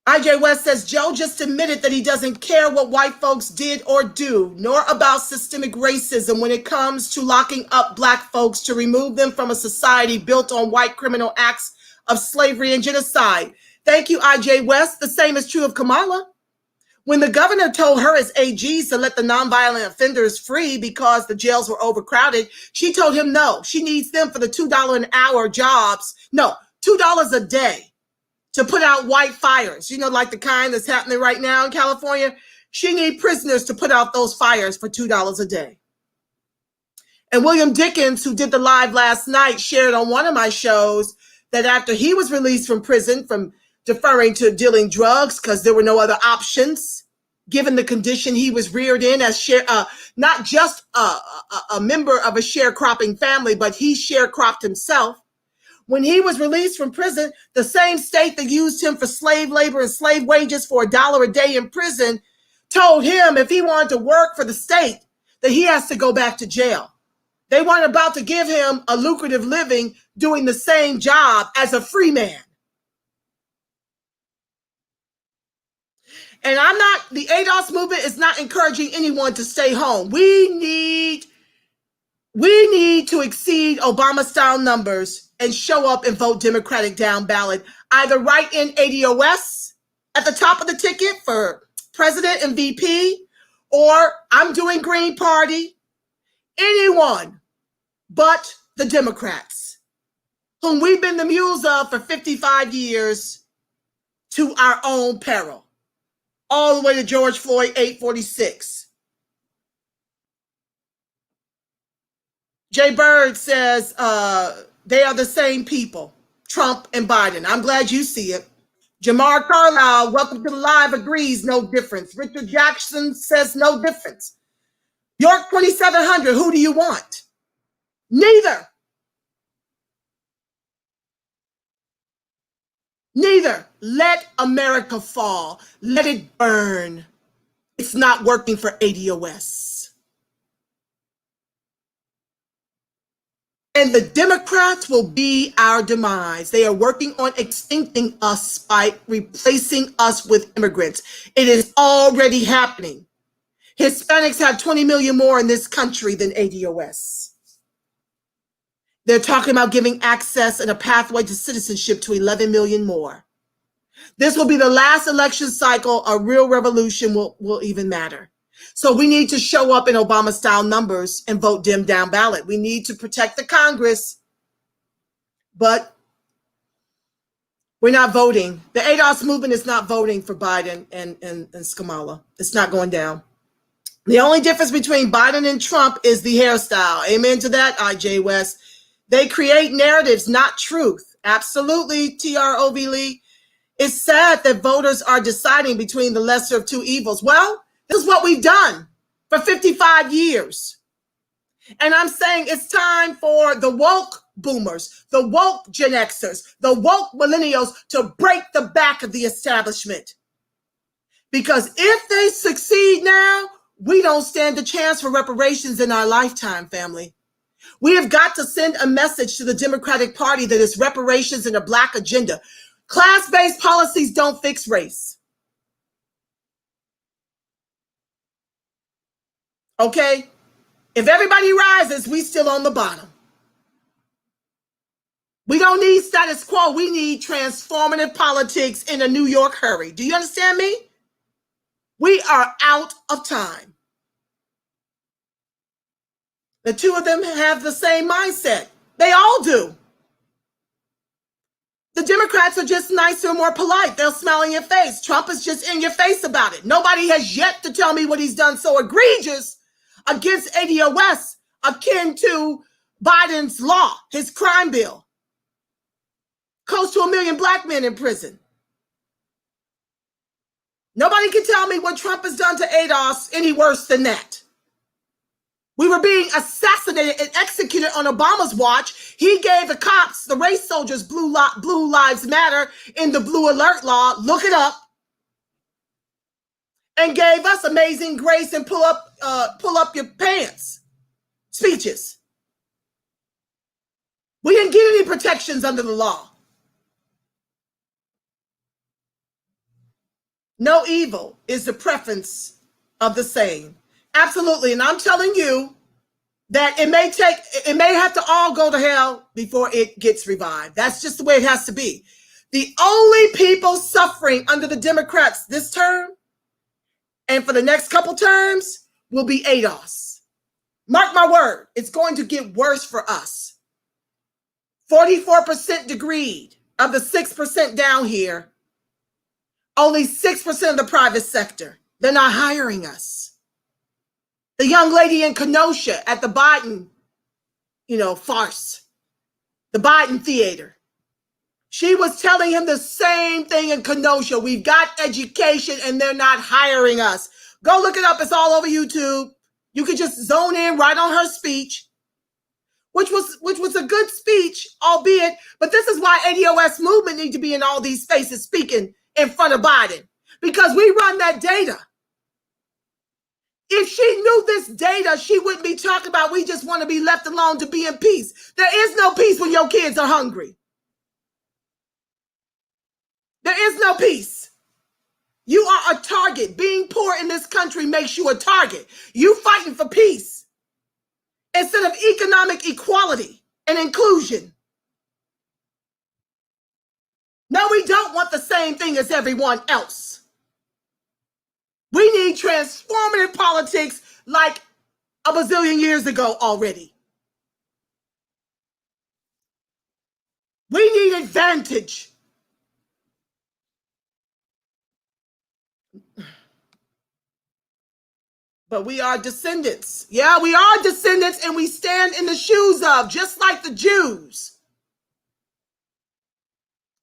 A: IJ West says, Joe just admitted that he doesn't care what white folks did or do, nor about systemic racism when it comes to locking up Black folks to remove them from a society built on white criminal acts of slavery and genocide. Thank you, IJ West. The same is true of Kamala. When the governor told her as AGs to let the nonviolent offenders free because the jails were overcrowded, she told him no. She needs them for the $2 an hour jobs. No, $2 a day to put out white fires, like the kind that's happening right now in California. She needs prisoners to put out those fires for $2 a day. And William Dickens, who did the live last night, shared on one of my shows that after he was released from prison from deferring to dealing drugs because there were no other options, given the condition he was reared in as not just a member of a sharecropping family, but he sharecropped himself. When he was released from prison, the same state that used him for slave labor and slave wages for $1 a day in prison told him if he wanted to work for the state that he has to go back to jail. They weren't about to give him a lucrative living doing the same job as a free man. And the ADOS movement is not encouraging anyone to stay home. We need to exceed Obama-style numbers and show up and vote Democratic down ballot. Either write in ADOS at the top of the ticket for president and VP, or I'm doing Green Party. Anyone but the Democrats, whom we've been the mules of for 55 years to our own peril. All the way to George Floyd 846. Jay Bird says, they are the same people, Trump and Biden. I'm glad you see it. Jamar Carlisle, welcome to the live, agrees no difference. Richard Jackson says no difference. York 2700, who do you want? Neither. Neither. Let America fall. Let it burn. It's not working for ADOS. And the Democrats will be our demise. They are working on extincting us by replacing us with immigrants. It is already happening. Hispanics have 20 million more in this country than ADOS. They're talking about giving access and a pathway to citizenship to 11 million more. This will be the last election cycle a real revolution will even matter. So we need to show up in Obama-style numbers and vote Dem down ballot. We need to protect the Congress, but we're not voting. The ADOS movement is not voting for Biden and Skamala. It's not going down. The only difference between Biden and Trump is the hairstyle. Amen to that, IJ West. They create narratives, not truth. Absolutely, TROV Lee. It's sad that voters are deciding between the lesser of two evils. Well, this is what we've done for 55 years. And I'm saying it's time for the woke boomers, the woke Gen Xers, the woke millennials to break the back of the establishment. Because if they succeed now, we don't stand a chance for reparations in our lifetime, family. We have got to send a message to the Democratic Party that is reparations and a Black agenda. Class-based policies don't fix race. Okay? If everybody rises, we still on the bottom. We don't need status quo. We need transformative politics in a New York hurry. Do you understand me? We are out of time. The two of them have the same mindset. They all do. The Democrats are just nicer and more polite. They'll smile in your face. Trump is just in your face about it. Nobody has yet to tell me what he's done so egregious against ADOS, akin to Biden's law, his crime bill. Close to 1 million Black men in prison. Nobody can tell me what Trump has done to ADOS any worse than that. We were being assassinated and executed on Obama's watch. He gave the cops, the race soldiers, Blue Lives Matter in the Blue Alert Law. Look it up. And gave us amazing grace and pull up your pants speeches. We didn't get any protections under the law. No evil is the preference of the same. Absolutely. And I'm telling you that it may have to all go to hell before it gets revived. That's just the way it has to be. The only people suffering under the Democrats this term and for the next couple terms will be ADOS. Mark my word, it's going to get worse for us. 44% degreed of the 6% down here. Only 6% of the private sector. They're not hiring us. The young lady in Kenosha at the Biden, farce, the Biden theater. She was telling him the same thing in Kenosha. We've got education and they're not hiring us. Go look it up. It's all over YouTube. You could just zone in right on her speech, which was a good speech, albeit, but this is why ADOS movement need to be in all these spaces speaking in front of Biden, because we run that data. If she knew this data, she wouldn't be talking about we just want to be left alone to be in peace. There is no peace when your kids are hungry. There is no peace. You are a target. Being poor in this country makes you a target. You fighting for peace instead of economic equality and inclusion. No, we don't want the same thing as everyone else. We need transformative politics like a bazillion years ago already. We need advantage. But we are descendants. Yeah, we are descendants, and we stand in the shoes of, just like the Jews.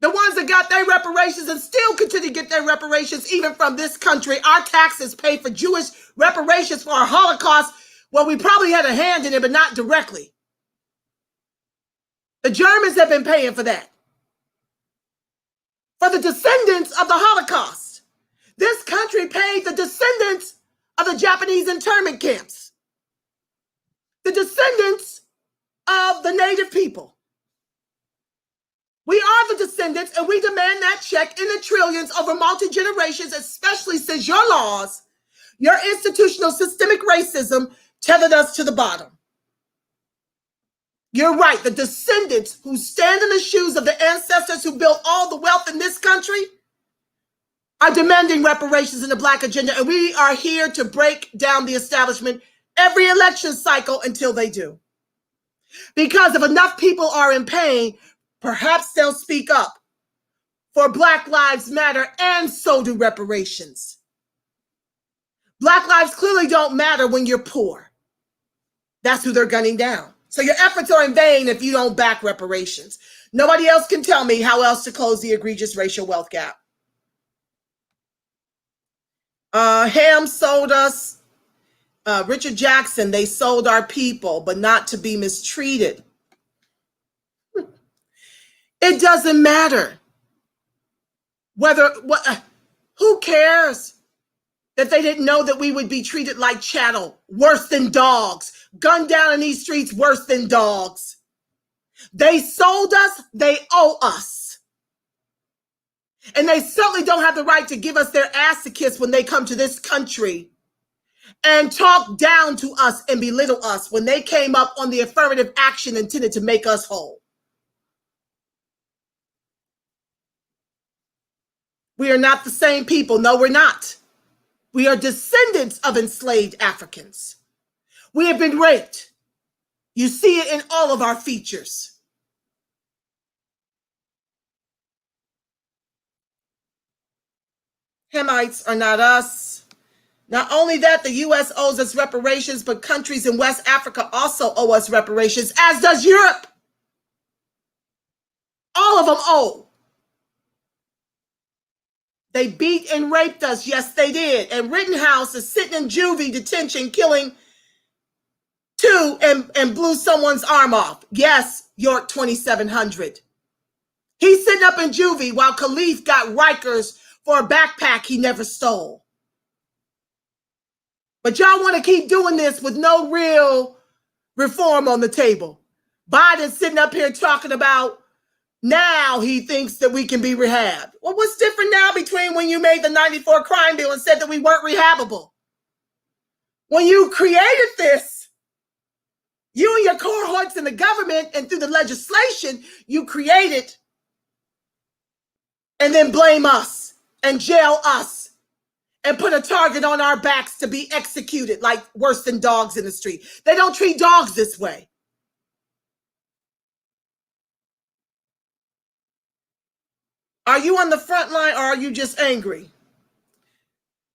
A: The ones that got their reparations and still continue to get their reparations, even from this country. Our taxes pay for Jewish reparations for our Holocaust. Well, we probably had a hand in it, but not directly. The Germans have been paying for that. For the descendants of the Holocaust. This country paid the descendants of the Japanese internment camps. The descendants of the native people. We are the descendants, and we demand that check in the trillions over multi-generations, especially since your laws, your institutional systemic racism tethered us to the bottom. You're right. The descendants who stand in the shoes of the ancestors who built all the wealth in this country are demanding reparations in the Black agenda, and we are here to break down the establishment every election cycle until they do. Because if enough people are in pain, perhaps they'll speak up for Black Lives Matter, and so do reparations. Black lives clearly don't matter when you're poor. That's who they're gunning down. So your efforts are in vain if you don't back reparations. Nobody else can tell me how else to close the egregious racial wealth gap. Ham sold us, Richard Jackson, they sold our people, but not to be mistreated. It doesn't matter who cares that they didn't know that we would be treated like chattel, worse than dogs, gunned down in these streets, worse than dogs. They sold us, they owe us. And they certainly don't have the right to give us their ass to kiss when they come to this country and talk down to us and belittle us when they came up on the affirmative action intended to make us whole. We are not the same people. No, we're not. We are descendants of enslaved Africans. We have been raped. You see it in all of our features. Hamites are not us. Not only that, the U.S. owes us reparations, but countries in West Africa also owe us reparations, as does Europe. All of them owe. They beat and raped us. Yes, they did. And Rittenhouse is sitting in juvie detention, killing two and blew someone's arm off. Yes, York 2700. He's sitting up in juvie while Khalif got Rikers for a backpack he never stole. But y'all want to keep doing this with no real reform on the table. Biden's sitting up here talking about now he thinks that we can be rehabbed. Well, what's different now between when you made the 94 crime bill and said that we weren't rehabbable? When you created this, you and your cohorts in the government and through the legislation, you created and then blame us and jail us and put a target on our backs to be executed like worse than dogs in the street. They don't treat dogs this way. Are you on the front line or are you just angry?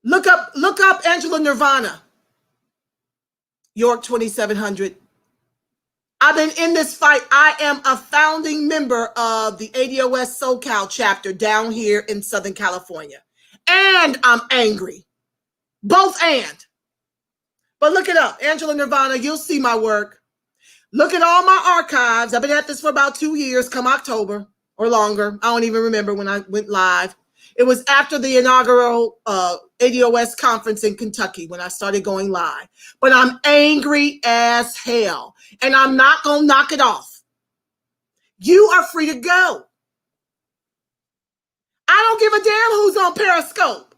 A: Look up Angela Nirvana, York 2700. I've been in this fight. I am a founding member of the ADOS SoCal chapter down here in Southern California. And I'm angry. Both and. But look it up. Angela Nirvana, you'll see my work. Look at all my archives. I've been at this for about 2 years, come October. Or longer. I don't even remember when I went live. It was after the inaugural ADOS conference in Kentucky when I started going live. But I'm angry as hell. And I'm not going to knock it off. You are free to go. I don't give a damn who's on Periscope.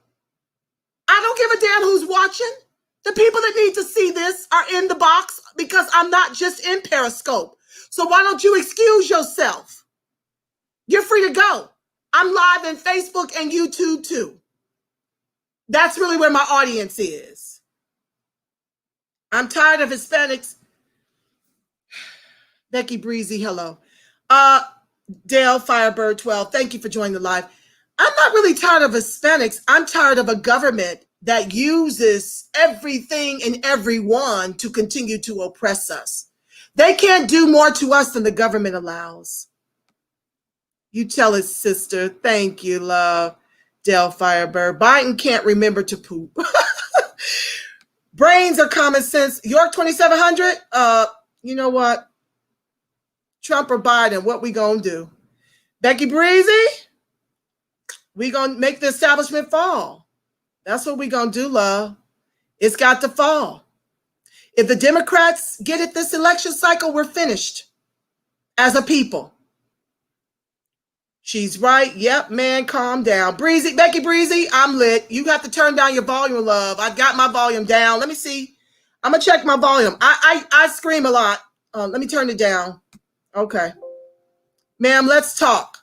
A: I don't give a damn who's watching. The people that need to see this are in the box because I'm not just in Periscope. So why don't you excuse yourself? You're free to go. I'm live in Facebook and YouTube too. That's really where my audience is. I'm tired of Hispanics. Becky Breezy, hello. Dale Firebird 12, thank you for joining the live. I'm not really tired of Hispanics. I'm tired of a government that uses everything and everyone to continue to oppress us. They can't do more to us than the government allows. You tell it, sister. Thank you, love. Del Firebird. Biden can't remember to poop. Brains are common sense. York 2700. You know what? Trump or Biden, what we gonna do? Becky Breezy, we gonna make the establishment fall. That's what we gonna do, love. It's got to fall. If the Democrats get it this election cycle, we're finished as a people. She's right. Yep, man, calm down. Breezy, Becky Breezy, I'm lit. You got to turn down your volume, love. I got my volume down. Let me see. I'm gonna check my volume. I scream a lot. Let me turn it down. Okay. Ma'am, let's talk.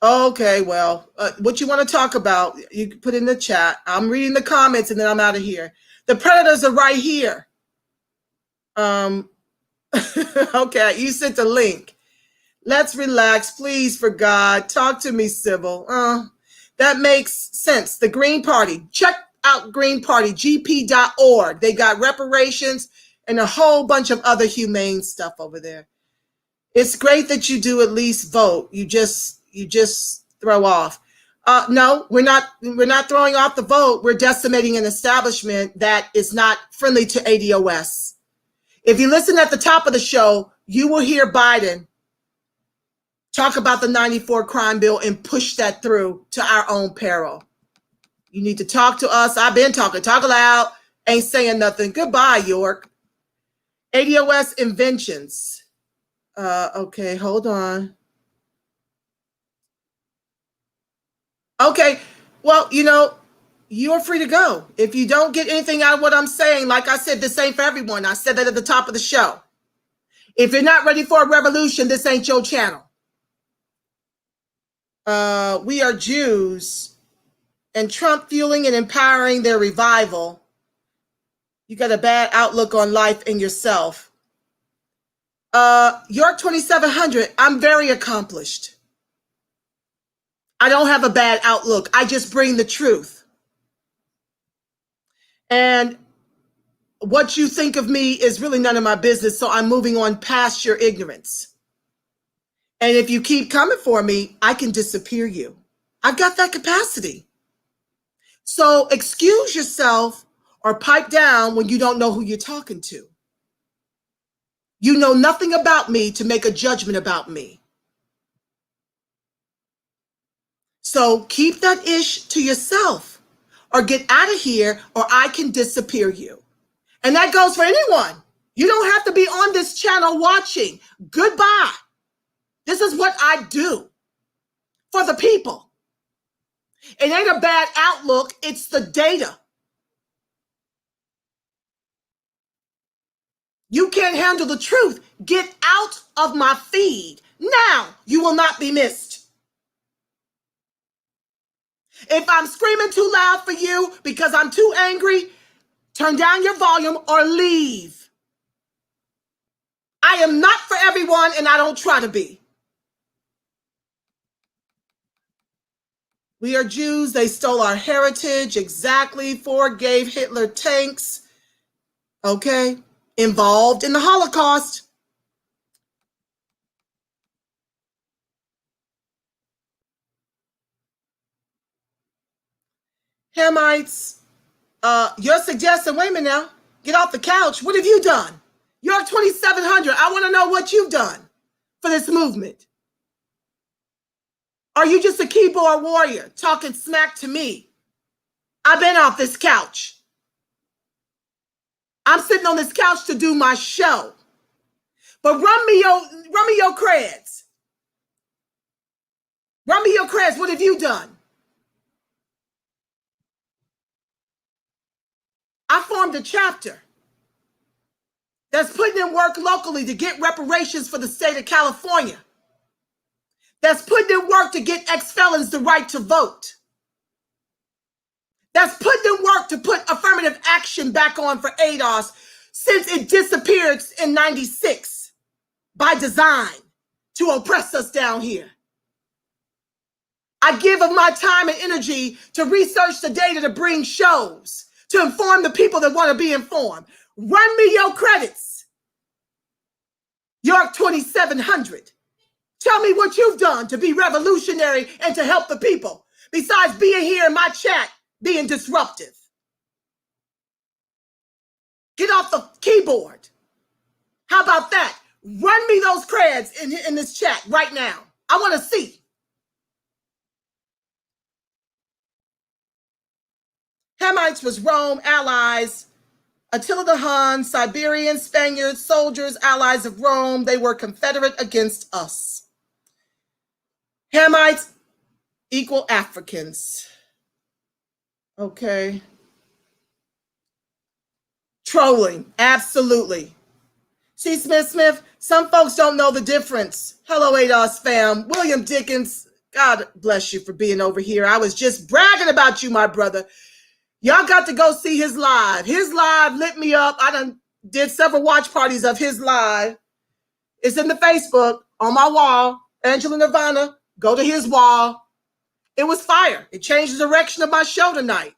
A: Okay, well, what you want to talk about, you can put in the chat. I'm reading the comments and then I'm out of here. The predators are right here. Okay, you sent the link. Let's relax, please, for God. Talk to me, civil. That makes sense. The Green Party. Check out Green Party, gp.org. They got reparations and a whole bunch of other humane stuff over there. It's great that you do at least vote. You just throw off. No, we're not throwing off the vote. We're decimating an establishment that is not friendly to ADOS. If you listen at the top of the show, you will hear Biden talk about the 94 crime bill and push that through to our own peril. You need to talk to us. I've been talking. Talk loud. Ain't saying nothing. Goodbye, York. ADOS inventions. Okay, hold on. Okay, well, you're free to go. If you don't get anything out of what I'm saying, like I said, this ain't for everyone. I said that at the top of the show. If you're not ready for a revolution, this ain't your channel. We are Jews, and Trump fueling and empowering their revival. You got a bad outlook on life and yourself. York 2700, I'm very accomplished. I don't have a bad outlook. I just bring the truth. And what you think of me is really none of my business, so I'm moving on past your ignorance. And if you keep coming for me, I can disappear you. I've got that capacity. So excuse yourself or pipe down when you don't know who you're talking to. You know nothing about me to make a judgment about me. So keep that ish to yourself or get out of here or I can disappear you. And that goes for anyone. You don't have to be on this channel watching. Goodbye. This is what I do for the people. It ain't a bad outlook. It's the data. You can't handle the truth. Get out of my feed. Now you will not be missed. If I'm screaming too loud for you because I'm too angry, turn down your volume or leave. I am not for everyone and I don't try to be. We are Jews. They stole our heritage. Exactly. Gave Hitler tanks. Okay. Involved in the Holocaust. Hamites, you're suggesting, wait a minute now, get off the couch. What have you done? You're 2700. I want to know what you've done for this movement. Are you just a keyboard warrior talking smack to me? I've been off this couch. I'm sitting on this couch to do my show. But run me your creds. Run me your creds. What have you done? I formed a chapter that's putting in work locally to get reparations for the state of California. That's putting in work to get ex-felons the right to vote. That's putting in work to put affirmative action back on for ADOS since it disappeared in 96 by design to oppress us down here. I give of my time and energy to research the data to bring shows, to inform the people that want to be informed. Run me your credits. York 2700. Tell me what you've done to be revolutionary and to help the people, besides being here in my chat, being disruptive. Get off the keyboard. How about that? Run me those creds in this chat right now. I want to see. Hamites was Rome, allies. Attila the Hun, Siberians, Spaniards, soldiers, allies of Rome. They were Confederate against us. Hamites equal Africans. Okay. Trolling, absolutely. See, Smith, some folks don't know the difference. Hello, ADOS fam. William Dickens, God bless you for being over here. I was just bragging about you, my brother. Y'all got to go see his live. His live lit me up. I did several watch parties of his live. It's in the Facebook on my wall. Angela Nirvana, go to his wall. It was fire. It changed the direction of my show tonight.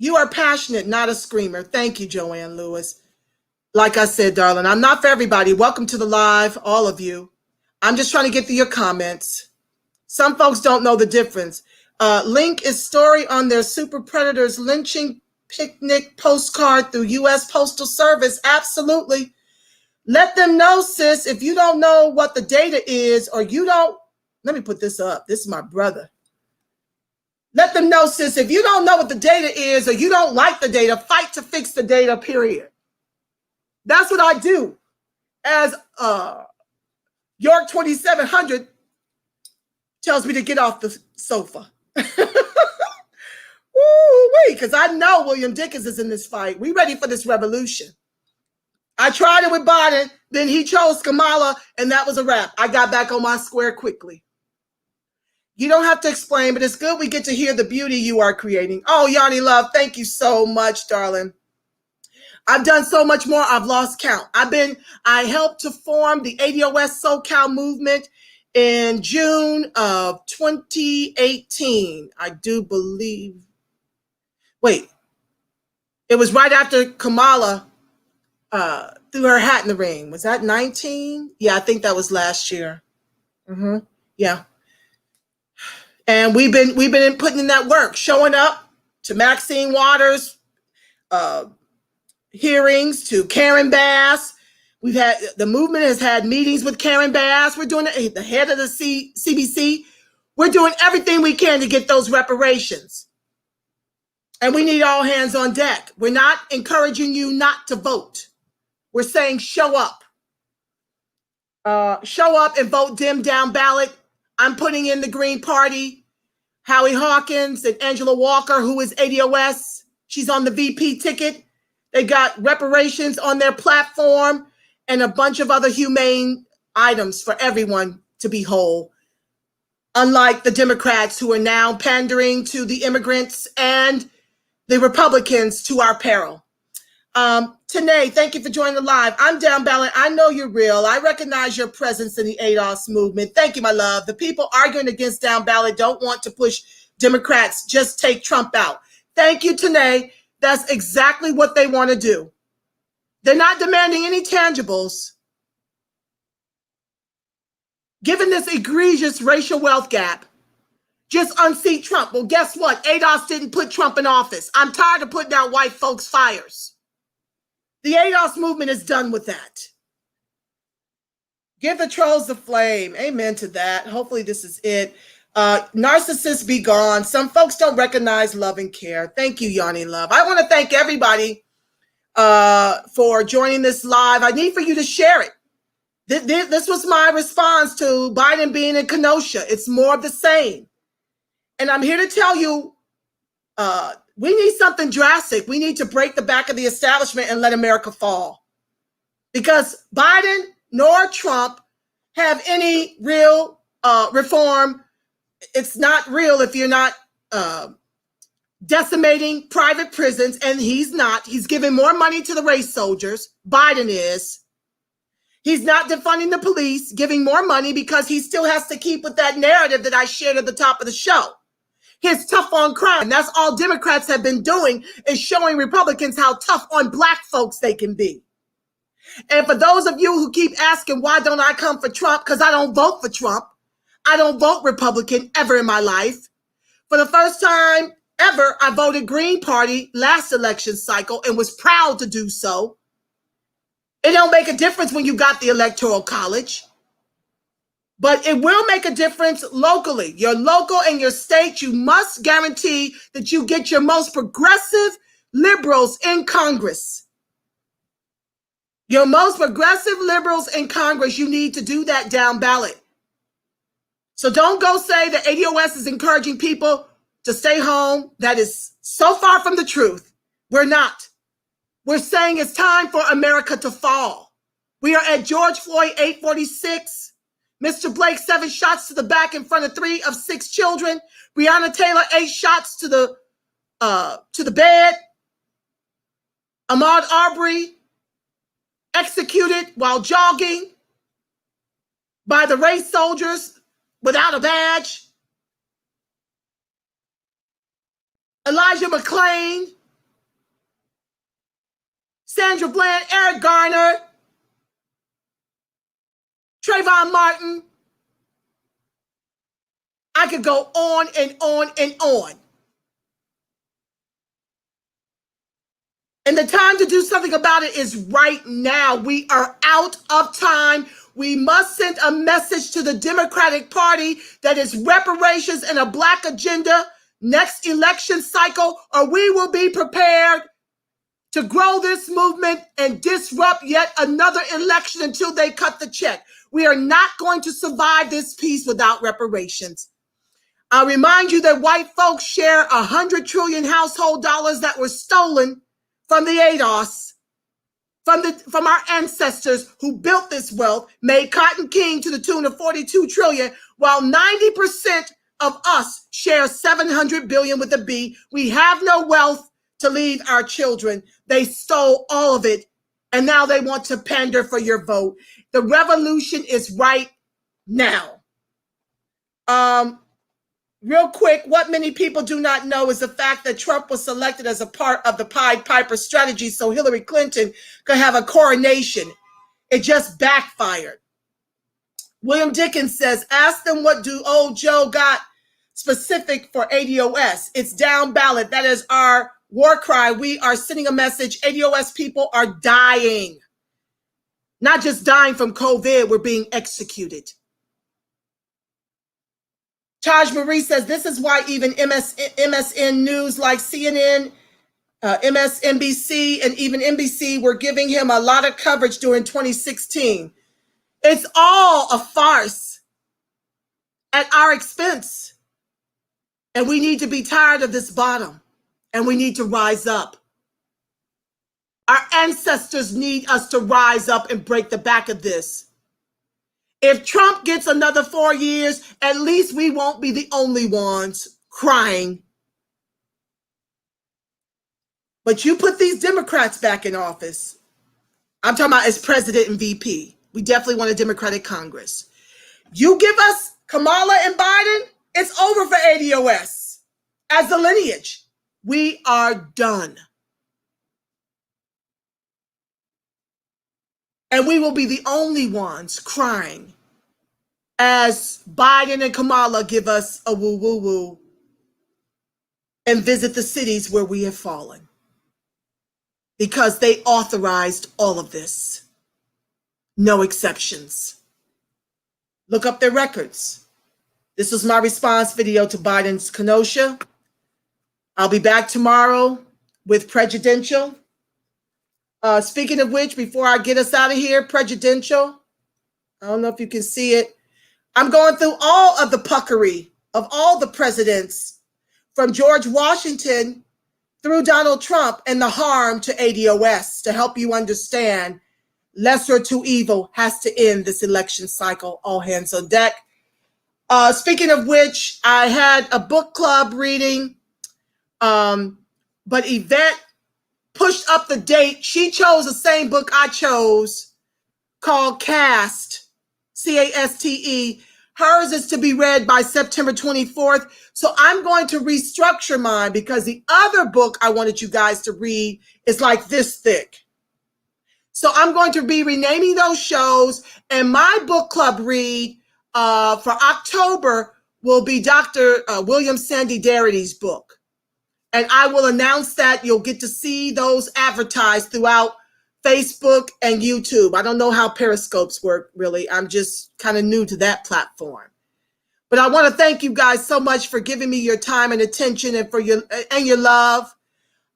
A: You are passionate, not a screamer. Thank you, Joanne Lewis. Like I said, darling, I'm not for everybody. Welcome to the live, all of you. I'm just trying to get through your comments. Some folks don't know the difference. Link is story on their super predators lynching picnic postcard through U.S. Postal Service. Absolutely. Let them know, sis, if you don't know what the data is, or you don't, let me put this up. This is my brother. Let them know, sis, if you don't know what the data is, or you don't like the data, fight to fix the data, period. That's what I do. As York 2700 tells me to get off the sofa. Woo-wee, because I know William Dickens is in this fight. We ready for this revolution. I tried it with Biden, then he chose Kamala, and that was a wrap. I got back on my square quickly. You don't have to explain, but it's good we get to hear the beauty you are creating. Oh, Yanni Love, thank you so much, darling. I've done so much more, I've lost count. I helped to form the ADOS SoCal movement in June of 2018. I do believe. Wait, it was right after Kamala threw her hat in the ring. Was that 19? Yeah, I think that was last year. Yeah. And we've been putting in that work, showing up to Maxine Waters hearings, to Karen Bass. The movement has had meetings with Karen Bass. We're doing it, the head of the CBC. We're doing everything we can to get those reparations. And we need all hands on deck. We're not encouraging you not to vote. We're saying show up. Show up and vote dim down ballot. I'm putting in the Green Party. Howie Hawkins and Angela Walker, who is ADOS. She's on the VP ticket. They got reparations on their platform and a bunch of other humane items for everyone to be whole. Unlike the Democrats, who are now pandering to the immigrants and the Republicans to our peril. Tanae, thank you for joining the live. I'm down ballot. I know you're real. I recognize your presence in the ADOS movement. Thank you, my love. The people arguing against down ballot don't want to push Democrats. Just take Trump out. Thank you, Tanae. That's exactly what they want to do. They're not demanding any tangibles. Given this egregious racial wealth gap, just unseat Trump. Well, guess what? ADOS didn't put Trump in office. I'm tired of putting out white folks' fires. The ADOS movement is done with that. Give the trolls the flame. Amen to that. Hopefully this is it. Narcissists be gone. Some folks don't recognize love and care. Thank you, Yanni Love. I want to thank everybody for joining this live. I need for you to share it. This was my response to Biden being in Kenosha. It's more of the same. And I'm here to tell you, we need something drastic. We need to break the back of the establishment and let America fall. Because Biden nor Trump have any real reform. It's not real if you're not decimating private prisons, and he's not. He's giving more money to the race soldiers. Biden is. He's not defunding the police, giving more money because he still has to keep with that narrative that I shared at the top of the show. His tough on crime. That's all Democrats have been doing, is showing Republicans how tough on black folks they can be. And for those of you who keep asking, why don't I come for Trump? Because I don't vote for Trump. I don't vote Republican ever in my life. For the first time ever, I voted Green Party last election cycle and was proud to do so. It don't make a difference when you got the Electoral College, but it will make a difference locally. Your local and your state, you must guarantee that you get your most progressive liberals in Congress. Your most progressive liberals in Congress, you need to do that down ballot. So don't go say that ADOS is encouraging people to stay home. That is so far from the truth. We're not. We're saying it's time for America to fall. We are at George Floyd 846. Mr. Blake 7 shots to the back in front of 3 of 6 children. Breonna Taylor 8 shots to the bed. Ahmaud Arbery executed while jogging by the race soldiers without a badge. Elijah McClain, Sandra Bland, Eric Garner, Trayvon Martin. I could go on and on and on. And the time to do something about it is right now. We are out of time. We must send a message to the Democratic Party that is reparations and a black agenda next election cycle, or we will be prepared to grow this movement and disrupt yet another election until they cut the check. We are not going to survive this peace without reparations. I'll remind you that white folks share 100 trillion household dollars that were stolen from the ADOS, from our ancestors who built this wealth, made cotton king to the tune of 42 trillion, while 90% of us share 700 billion with a B. We have no wealth to leave our children. They stole all of it, and now they want to pander for your vote. The revolution is right now. Real quick, what many people do not know is the fact that Trump was selected as a part of the Pied Piper strategy so Hillary Clinton could have a coronation. It just backfired. William Dickens says, ask them what do old Joe got specific for ADOS. It's down ballot. That is our war cry. We are sending a message. ADOS people are dying. Not just dying from COVID, we're being executed. Taj Marie says, this is why even MSN News like CNN, MSNBC, and even NBC were giving him a lot of coverage during 2016. It's all a farce at our expense. And we need to be tired of this bottom, and we need to rise up. Our ancestors need us to rise up and break the back of this. If Trump gets another 4 years, at least we won't be the only ones crying. But you put these Democrats back in office. I'm talking about as president and VP. We definitely want a Democratic Congress. You give us Kamala and Biden, it's over for ADOS. As the lineage, we are done. And we will be the only ones crying as Biden and Kamala give us a woo-woo-woo and visit the cities where we have fallen. Because they authorized all of this. No exceptions. Look up their records. This was my response video to Biden's Kenosha. I'll be back tomorrow with Prejudential. Speaking of which, before I get us out of here, Prejudential, I don't know if you can see it. I'm going through all of the puckery of all the presidents from George Washington through Donald Trump and the harm to ADOS to help you understand lesser to evil has to end this election cycle. All hands on deck. Speaking of which, I had a book club reading, but Yvette pushed up the date. She chose the same book I chose called Caste, C-A-S-T-E. Hers is to be read by September 24th. So I'm going to restructure mine because the other book I wanted you guys to read is like this thick. So I'm going to be renaming those shows, and my book club read for October will be Dr. William Sandy Darity's book. And I will announce that. You'll get to see those advertised throughout Facebook and YouTube. I don't know how Periscopes work, really. I'm just kind of new to that platform. But I want to thank you guys so much for giving me your time and attention and for your love.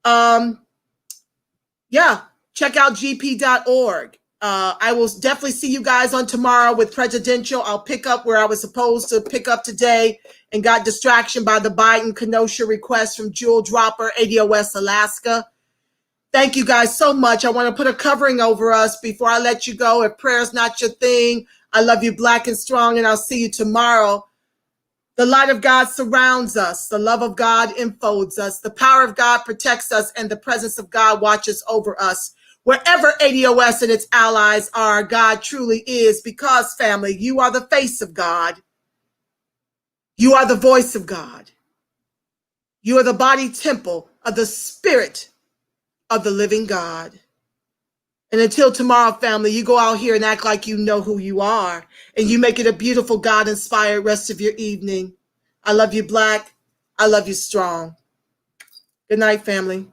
A: Yeah, check out gp.org. I will definitely see you guys on tomorrow with Prejudential. I'll pick up where I was supposed to pick up today and got distraction by the Biden Kenosha request from Jewel Dropper, ADOS Alaska. Thank you guys so much. I want to put a covering over us before I let you go. If prayer's not your thing, I love you black and strong, and I'll see you tomorrow. The light of God surrounds us. The love of God enfolds us. The power of God protects us, and the presence of God watches over us. Wherever ADOS and its allies are, God truly is, because, family, you are the face of God. You are the voice of God. You are the body temple of the Spirit of the living God. And until tomorrow, family, you go out here and act like you know who you are, and you make it a beautiful God-inspired rest of your evening. I love you, black. I love you, strong. Good night, family.